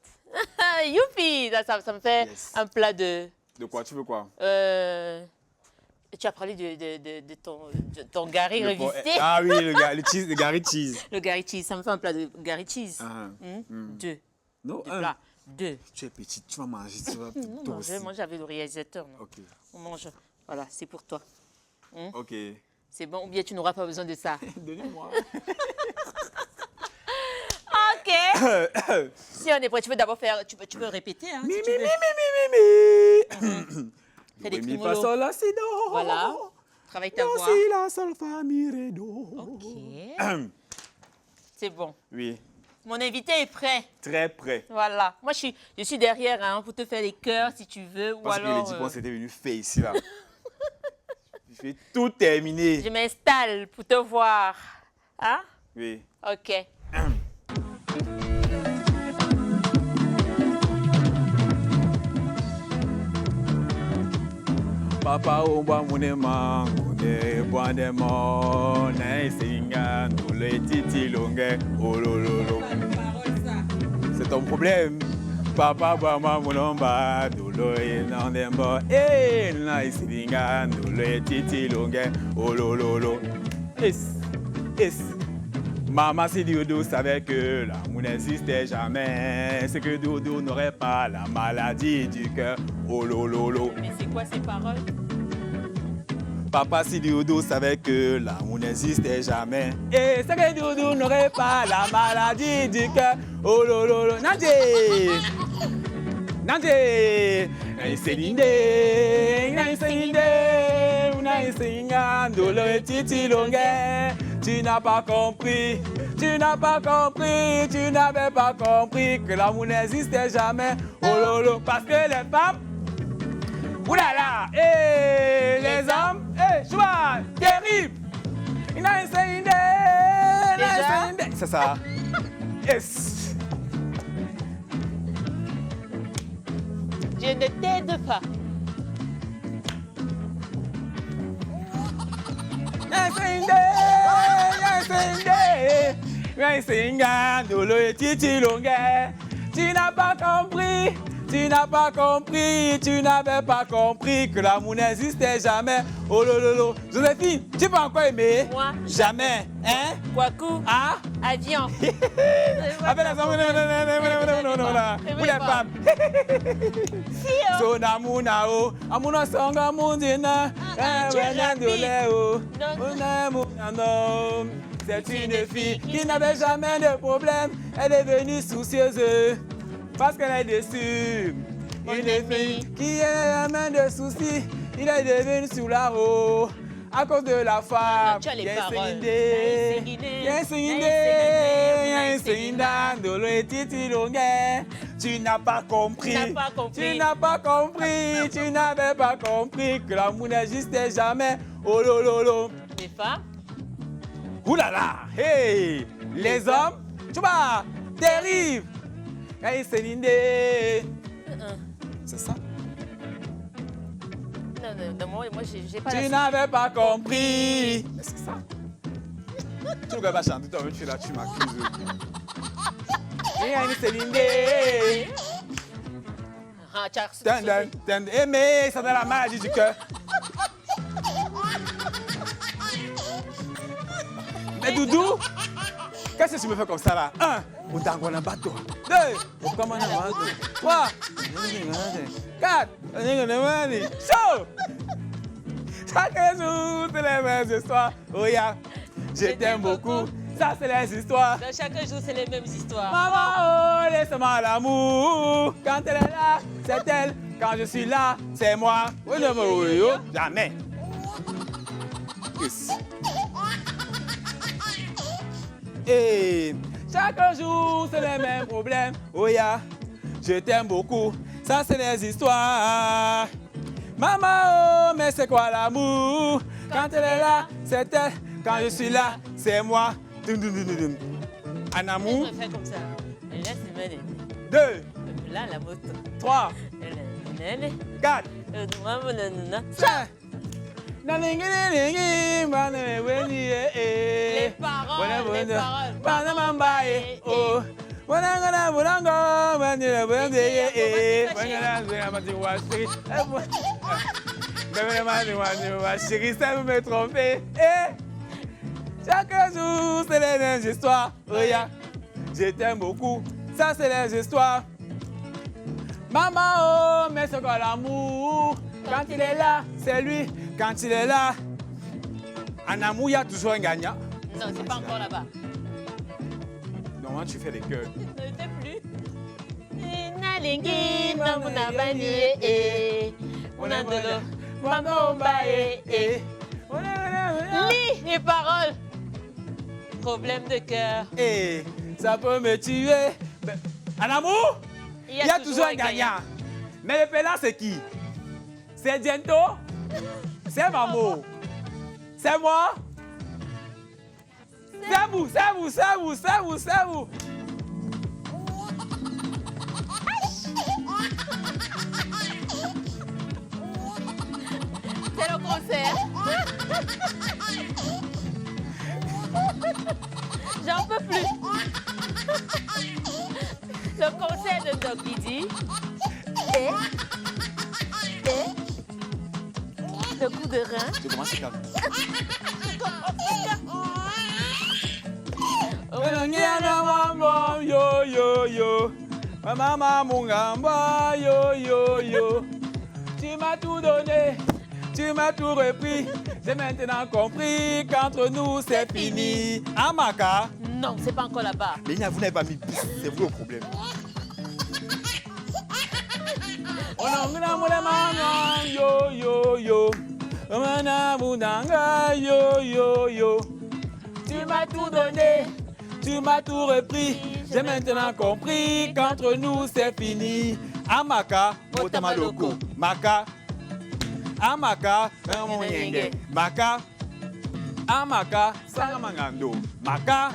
Speaker 1: Youpi! Ça me fait
Speaker 3: Yes.
Speaker 1: un plat de...
Speaker 3: De quoi? Tu veux quoi?
Speaker 1: Tu as parlé de ton gari revisité.
Speaker 3: Ah oui, le Gary Cheese.
Speaker 1: Le gari cheese. Ça me fait un plat de gari cheese.
Speaker 3: Ah,
Speaker 1: Deux.
Speaker 3: Non,
Speaker 1: Deux plats. Deux.
Speaker 3: Tu es petite, tu vas manger, tu vas
Speaker 1: Non,
Speaker 3: toi
Speaker 1: non, je vais
Speaker 3: aussi.
Speaker 1: manger avec le réalisateur. Non.
Speaker 3: Ok,
Speaker 1: On mange. Voilà, c'est pour toi.
Speaker 3: ok.
Speaker 1: C'est bon, ou bien tu n'auras pas besoin de ça.
Speaker 3: Donnez-moi.
Speaker 1: Ok. Si on est prêt, tu peux d'abord faire. Tu peux répéter. Hein, si tu veux. Fais des
Speaker 3: Mi, fa,
Speaker 1: trémolos.
Speaker 3: sol, la, si, do.
Speaker 1: Voilà. Travaille ta
Speaker 3: Do,
Speaker 1: voix.
Speaker 3: si, la, sol, fa, mi, ré, do.
Speaker 1: Ok. C'est bon.
Speaker 3: Oui,
Speaker 1: Mon invité est prêt.
Speaker 3: très près.
Speaker 1: Voilà. Moi, je suis derrière hein, pour te faire les cœurs si tu veux. Ou
Speaker 3: Parce que les
Speaker 1: alors,
Speaker 3: 10 points, c'était venu fait ici, là. Je vais tout terminer.
Speaker 1: je m'installe pour te voir. Hein?
Speaker 3: Oui.
Speaker 1: Ok.
Speaker 3: Papa umba munema mune bwandemo na isinga ndule titi longe olololo. C'est ton problème. Papa bama munomba dulo inandembo na isinga ndule titi longe olololo. Es. Maman, si Dodo savait que l'amour n'existait jamais, c'est que Dodo n'aurait pas la maladie du cœur. Oh lololo.
Speaker 1: Mais c'est quoi ces paroles?
Speaker 3: Papa, si Dodo savait que l'amour n'existait jamais, et c'est que Dodo n'aurait pas la maladie du cœur. Oh lololo. Nadie! Nadie! Naïselinde! Naïselinde! Naïselinga! Dolo et titi longue. Tu n'as pas compris, tu n'as pas compris, tu n'avais pas compris que l'amour n'existait jamais. Oh lolo, parce que les femmes, oulala, et les hommes, choix, terrible. C'est ça. Yes.
Speaker 1: Je ne t'aide pas.
Speaker 3: Tu n'as pas compris, tu n'as pas compris, tu n'avais pas compris que l'amour n'existait jamais. Oh lolo, Joséphine, tu peux encore aimer?
Speaker 1: Moi,
Speaker 3: Jamais, hein?
Speaker 1: Kwaku,
Speaker 3: Ah?
Speaker 1: Avian.
Speaker 3: Avec les hommes, pour les femmes. Son amour nao, amour na songa mundina, c'est une fille qui n'avait jamais de problème. Elle est venue soucieuse parce qu'elle est déçue. Une fille qui a jamais de soucis, il est devenu sous la roue à cause de la femme.
Speaker 1: Tu as les
Speaker 3: Yes,
Speaker 1: paroles.
Speaker 3: Singinde.
Speaker 1: Yes,
Speaker 3: Yes, Singinde. Yes, Singinde. Dolo et titi longue. Tu n'as pas compris.
Speaker 1: Tu n'as pas compris.
Speaker 3: Tu n'as pas compris. Tu n'avais pas compris que l'amour n'existait jamais. Oh lolo.
Speaker 1: Les femmes.
Speaker 3: Ouh là là. Hey. Les hommes. Tu vois. Terrible. Yes, Singinde. C'est ça.
Speaker 1: Non, moi j'ai pas
Speaker 3: Tu
Speaker 1: la...
Speaker 3: n'avais pas compris. C'est ça. Tu ne peux pas chanter, toi, tu es là, tu m'accuses. Et Annie Céline.
Speaker 1: Ah, tu as reçu-
Speaker 3: Mais ça donne la maladie du cœur. Mais Doudou, qu'est-ce que tu me fais comme ça là? 1. On t'envoie un bateau. 2. On commande un bateau. 3. 4. On est dans chaud. Chaque jour, c'est les mêmes histoires. Oh yeah, je t'aime beaucoup. Ça, c'est les histoires.
Speaker 1: Dans chaque jour, c'est les mêmes histoires.
Speaker 3: Maman, oh, laisse-moi l'amour. Quand elle est là, c'est elle. Quand je suis là, c'est moi. Oui, non, mais oui, oh, jamais. Yes. Et chaque jour, c'est les mêmes problèmes. Oh yeah, je t'aime beaucoup. Ça, c'est les histoires. Maman, oh, mais c'est quoi l'amour? Quand elle est là, c'est elle. Quand je suis là, c'est moi. Dum, dum, dum, dum, dum. En amour.
Speaker 1: Je fais comme ça. Et là, c'est mal.
Speaker 3: 2,
Speaker 1: Là, la moto.
Speaker 3: 3, 4, 5. Les
Speaker 1: paroles, les paroles.
Speaker 3: Chérie, ça vous me tromper. Chaque jour, c'est les mêmes histoires. Regarde, je t'aime beaucoup. Ça, c'est les histoires. Maman, oh, mais c'est quoi l'amour? Quand il est là, c'est lui. Quand il est là, en amour, il y a toujours un gagnant.
Speaker 1: Non, c'est pas encore là-bas.
Speaker 3: Normalement, tu fais des cœurs.
Speaker 1: Ne t'ai plus. Nalingi, namuna bani, munandolo, mamomba, Lis les paroles. Problème de cœur.
Speaker 3: Ça peut me tuer. En amour, il y a toujours un gagnant. Mais le pélard, c'est qui? C'est Gento? C'est Mamo? C'est moi? C'est vous, c'est vous, c'est vous, c'est vous, c'est vous.
Speaker 1: C'est le concert. J'en peux plus. Le concert de Doc Didi. Et le coup de rein.
Speaker 3: Je commence à calmer. Yo yo yo, maman mon gamba, yo yo yo. Tu m'as tout donné, tu m'as tout repris. J'ai maintenant compris qu'entre nous c'est fini. Amaka.
Speaker 1: Non, c'est pas encore là-bas.
Speaker 3: Mais vous n'avez pas mis plus, c'est vous le problème. Oh non, yo yo yo, yo yo yo. Tu m'as tout donné, tu m'as tout repris. J'ai maintenant compris qu'entre nous c'est fini. Amaka, Otamaloko, Maka, Amaka, Maka, Amaka, Sangamangando, Maka.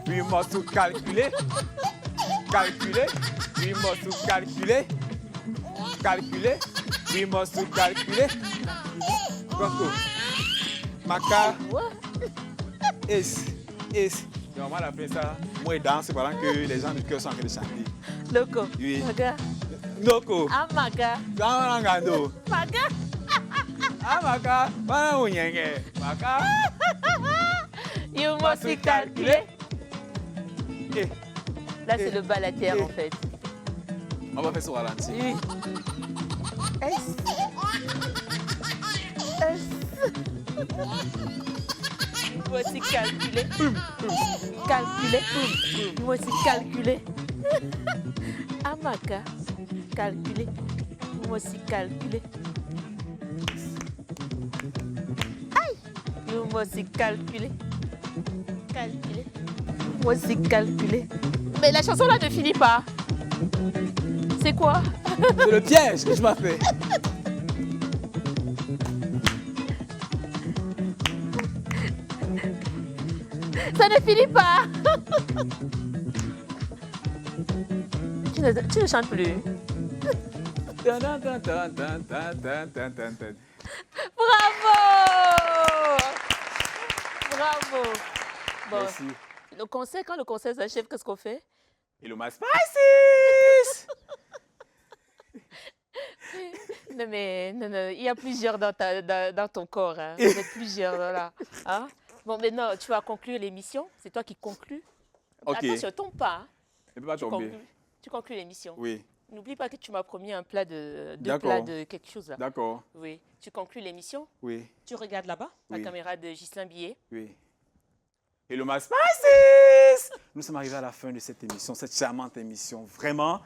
Speaker 3: We must calculer, calculer, we must calculer, calculer, we must calculer. Coco, Maka, is. Normalement, après ça, moi, je danse pendant que les gens du cœur sont en train de chanter.
Speaker 1: Loco.
Speaker 3: Oui.
Speaker 1: Maga.
Speaker 3: Loco.
Speaker 1: Amaka.
Speaker 3: Sangamangando.
Speaker 1: Maga.
Speaker 3: Amaka, Maka, Maka.
Speaker 1: You must calculer. Là, c'est le balater en fait.
Speaker 3: On va faire ça au ralenti.
Speaker 1: Oui. S. Il faut aussi calculer. Calculer. Il faut aussi calculer. Amaka. Calculer. Il faut aussi calculer. Aïe. Il faut aussi calculer. Calculer. Il faut aussi calculer. Mais la chanson là ne finit pas. C'est quoi?
Speaker 3: C'est le piège que je m'as fait.
Speaker 1: Ça ne finit pas. Tu ne chantes plus. Bravo. Bravo. Bon,
Speaker 3: Merci.
Speaker 1: le concert, quand le concert s'achève, qu'est-ce qu'on fait?
Speaker 3: Et le masque Spices.
Speaker 1: Non, mais non, il y a plusieurs dans ton corps. Hein. Il y a plusieurs là. Hein? Bon, maintenant, tu vas conclure l'émission. C'est toi qui conclus.
Speaker 3: Ok.
Speaker 1: Attention, tombe pas. Hein.
Speaker 3: Ne peux pas tomber.
Speaker 1: Tu conclus l'émission.
Speaker 3: Oui.
Speaker 1: N'oublie pas que tu m'as promis un plat deux
Speaker 3: D'accord.
Speaker 1: plats de quelque chose là.
Speaker 3: D'accord.
Speaker 1: Oui. Tu conclus l'émission.
Speaker 3: Oui.
Speaker 1: Tu regardes là-bas, la
Speaker 3: Oui.
Speaker 1: caméra de Ghislain Billet.
Speaker 3: Oui. Et le masque Spices. Nous sommes arrivés à la fin de cette émission, cette charmante émission. Vraiment,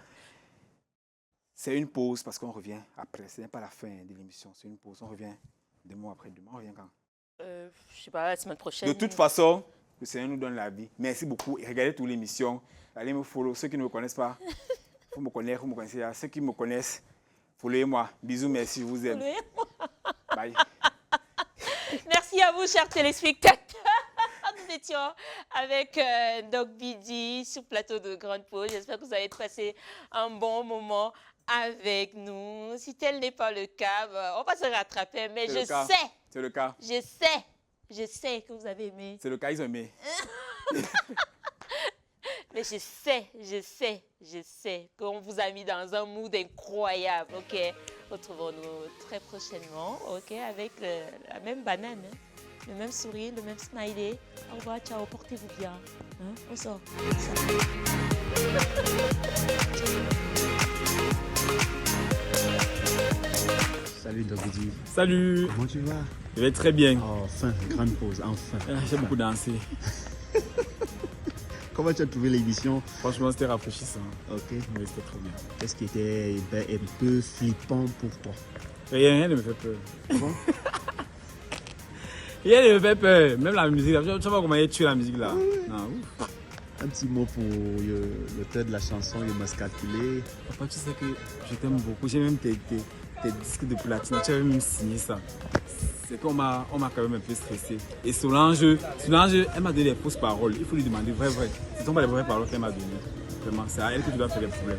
Speaker 3: c'est une pause parce qu'on revient après. Ce n'est pas la fin de l'émission, c'est une pause. On revient demain après demain. On revient quand?
Speaker 1: Je sais pas, la semaine prochaine.
Speaker 3: De toute façon, le Seigneur nous donne la vie. Merci beaucoup. Et regardez toutes les émissions. Allez me follow. Ceux qui ne me connaissent pas, vous me connaissez, vous me connaissez. Ceux qui me connaissent, followez-moi. Bisous, merci, je vous aime.
Speaker 1: Followez-moi.
Speaker 3: Bye.
Speaker 1: Merci à vous. vous, chers téléspectateurs. Nous étions avec Doc BD sur le plateau de Grande Pause. J'espère que vous avez passé un bon moment avec nous. Si tel n'est pas le cas, on va se rattraper. Mais je sais.
Speaker 3: C'est le cas.
Speaker 1: Je sais que vous avez aimé.
Speaker 3: C'est le cas, ils ont aimé.
Speaker 1: Mais je sais qu'on vous a mis dans un mood incroyable, ok? Retrouvons-nous très prochainement, ok? Avec la même banane, hein? Le même sourire, le même smiley. Au revoir, ciao, portez-vous bien. Hein? On sort.
Speaker 7: Salut Doggy.
Speaker 3: Salut.
Speaker 7: Comment tu vas?
Speaker 3: Je vais très bien.
Speaker 7: Enfin, grande pause, enfin.
Speaker 3: J'ai beaucoup dansé.
Speaker 7: Comment tu as trouvé l'émission?
Speaker 3: Franchement, c'était rafraîchissant.
Speaker 7: Ok.
Speaker 3: Oui, c'était trop bien.
Speaker 7: Qu'est-ce qui était un peu flippant pour toi?
Speaker 3: Rien ne me fait peur.
Speaker 7: Bon.
Speaker 3: Rien ne me fait peur. Même la musique, tu sais pas comment il a tué la musique là. Non, ouf.
Speaker 7: Un petit mot pour l'auteur de la chanson, il m'a calculé.
Speaker 3: Papa, tu sais que je t'aime beaucoup. J'ai même tes disques de platine. Tu avais même signé ça. C'est qu'on m'a quand même un peu stressé. Et Solange, elle m'a donné des fausses paroles. Il faut lui demander vrai. Ce ne sont pas les vraies paroles qu'elle m'a données. Vraiment, c'est à elle que tu dois faire des problèmes.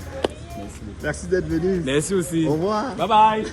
Speaker 3: Merci beaucoup.
Speaker 7: Merci d'être venu.
Speaker 3: Merci aussi.
Speaker 7: Au revoir.
Speaker 3: Bye bye.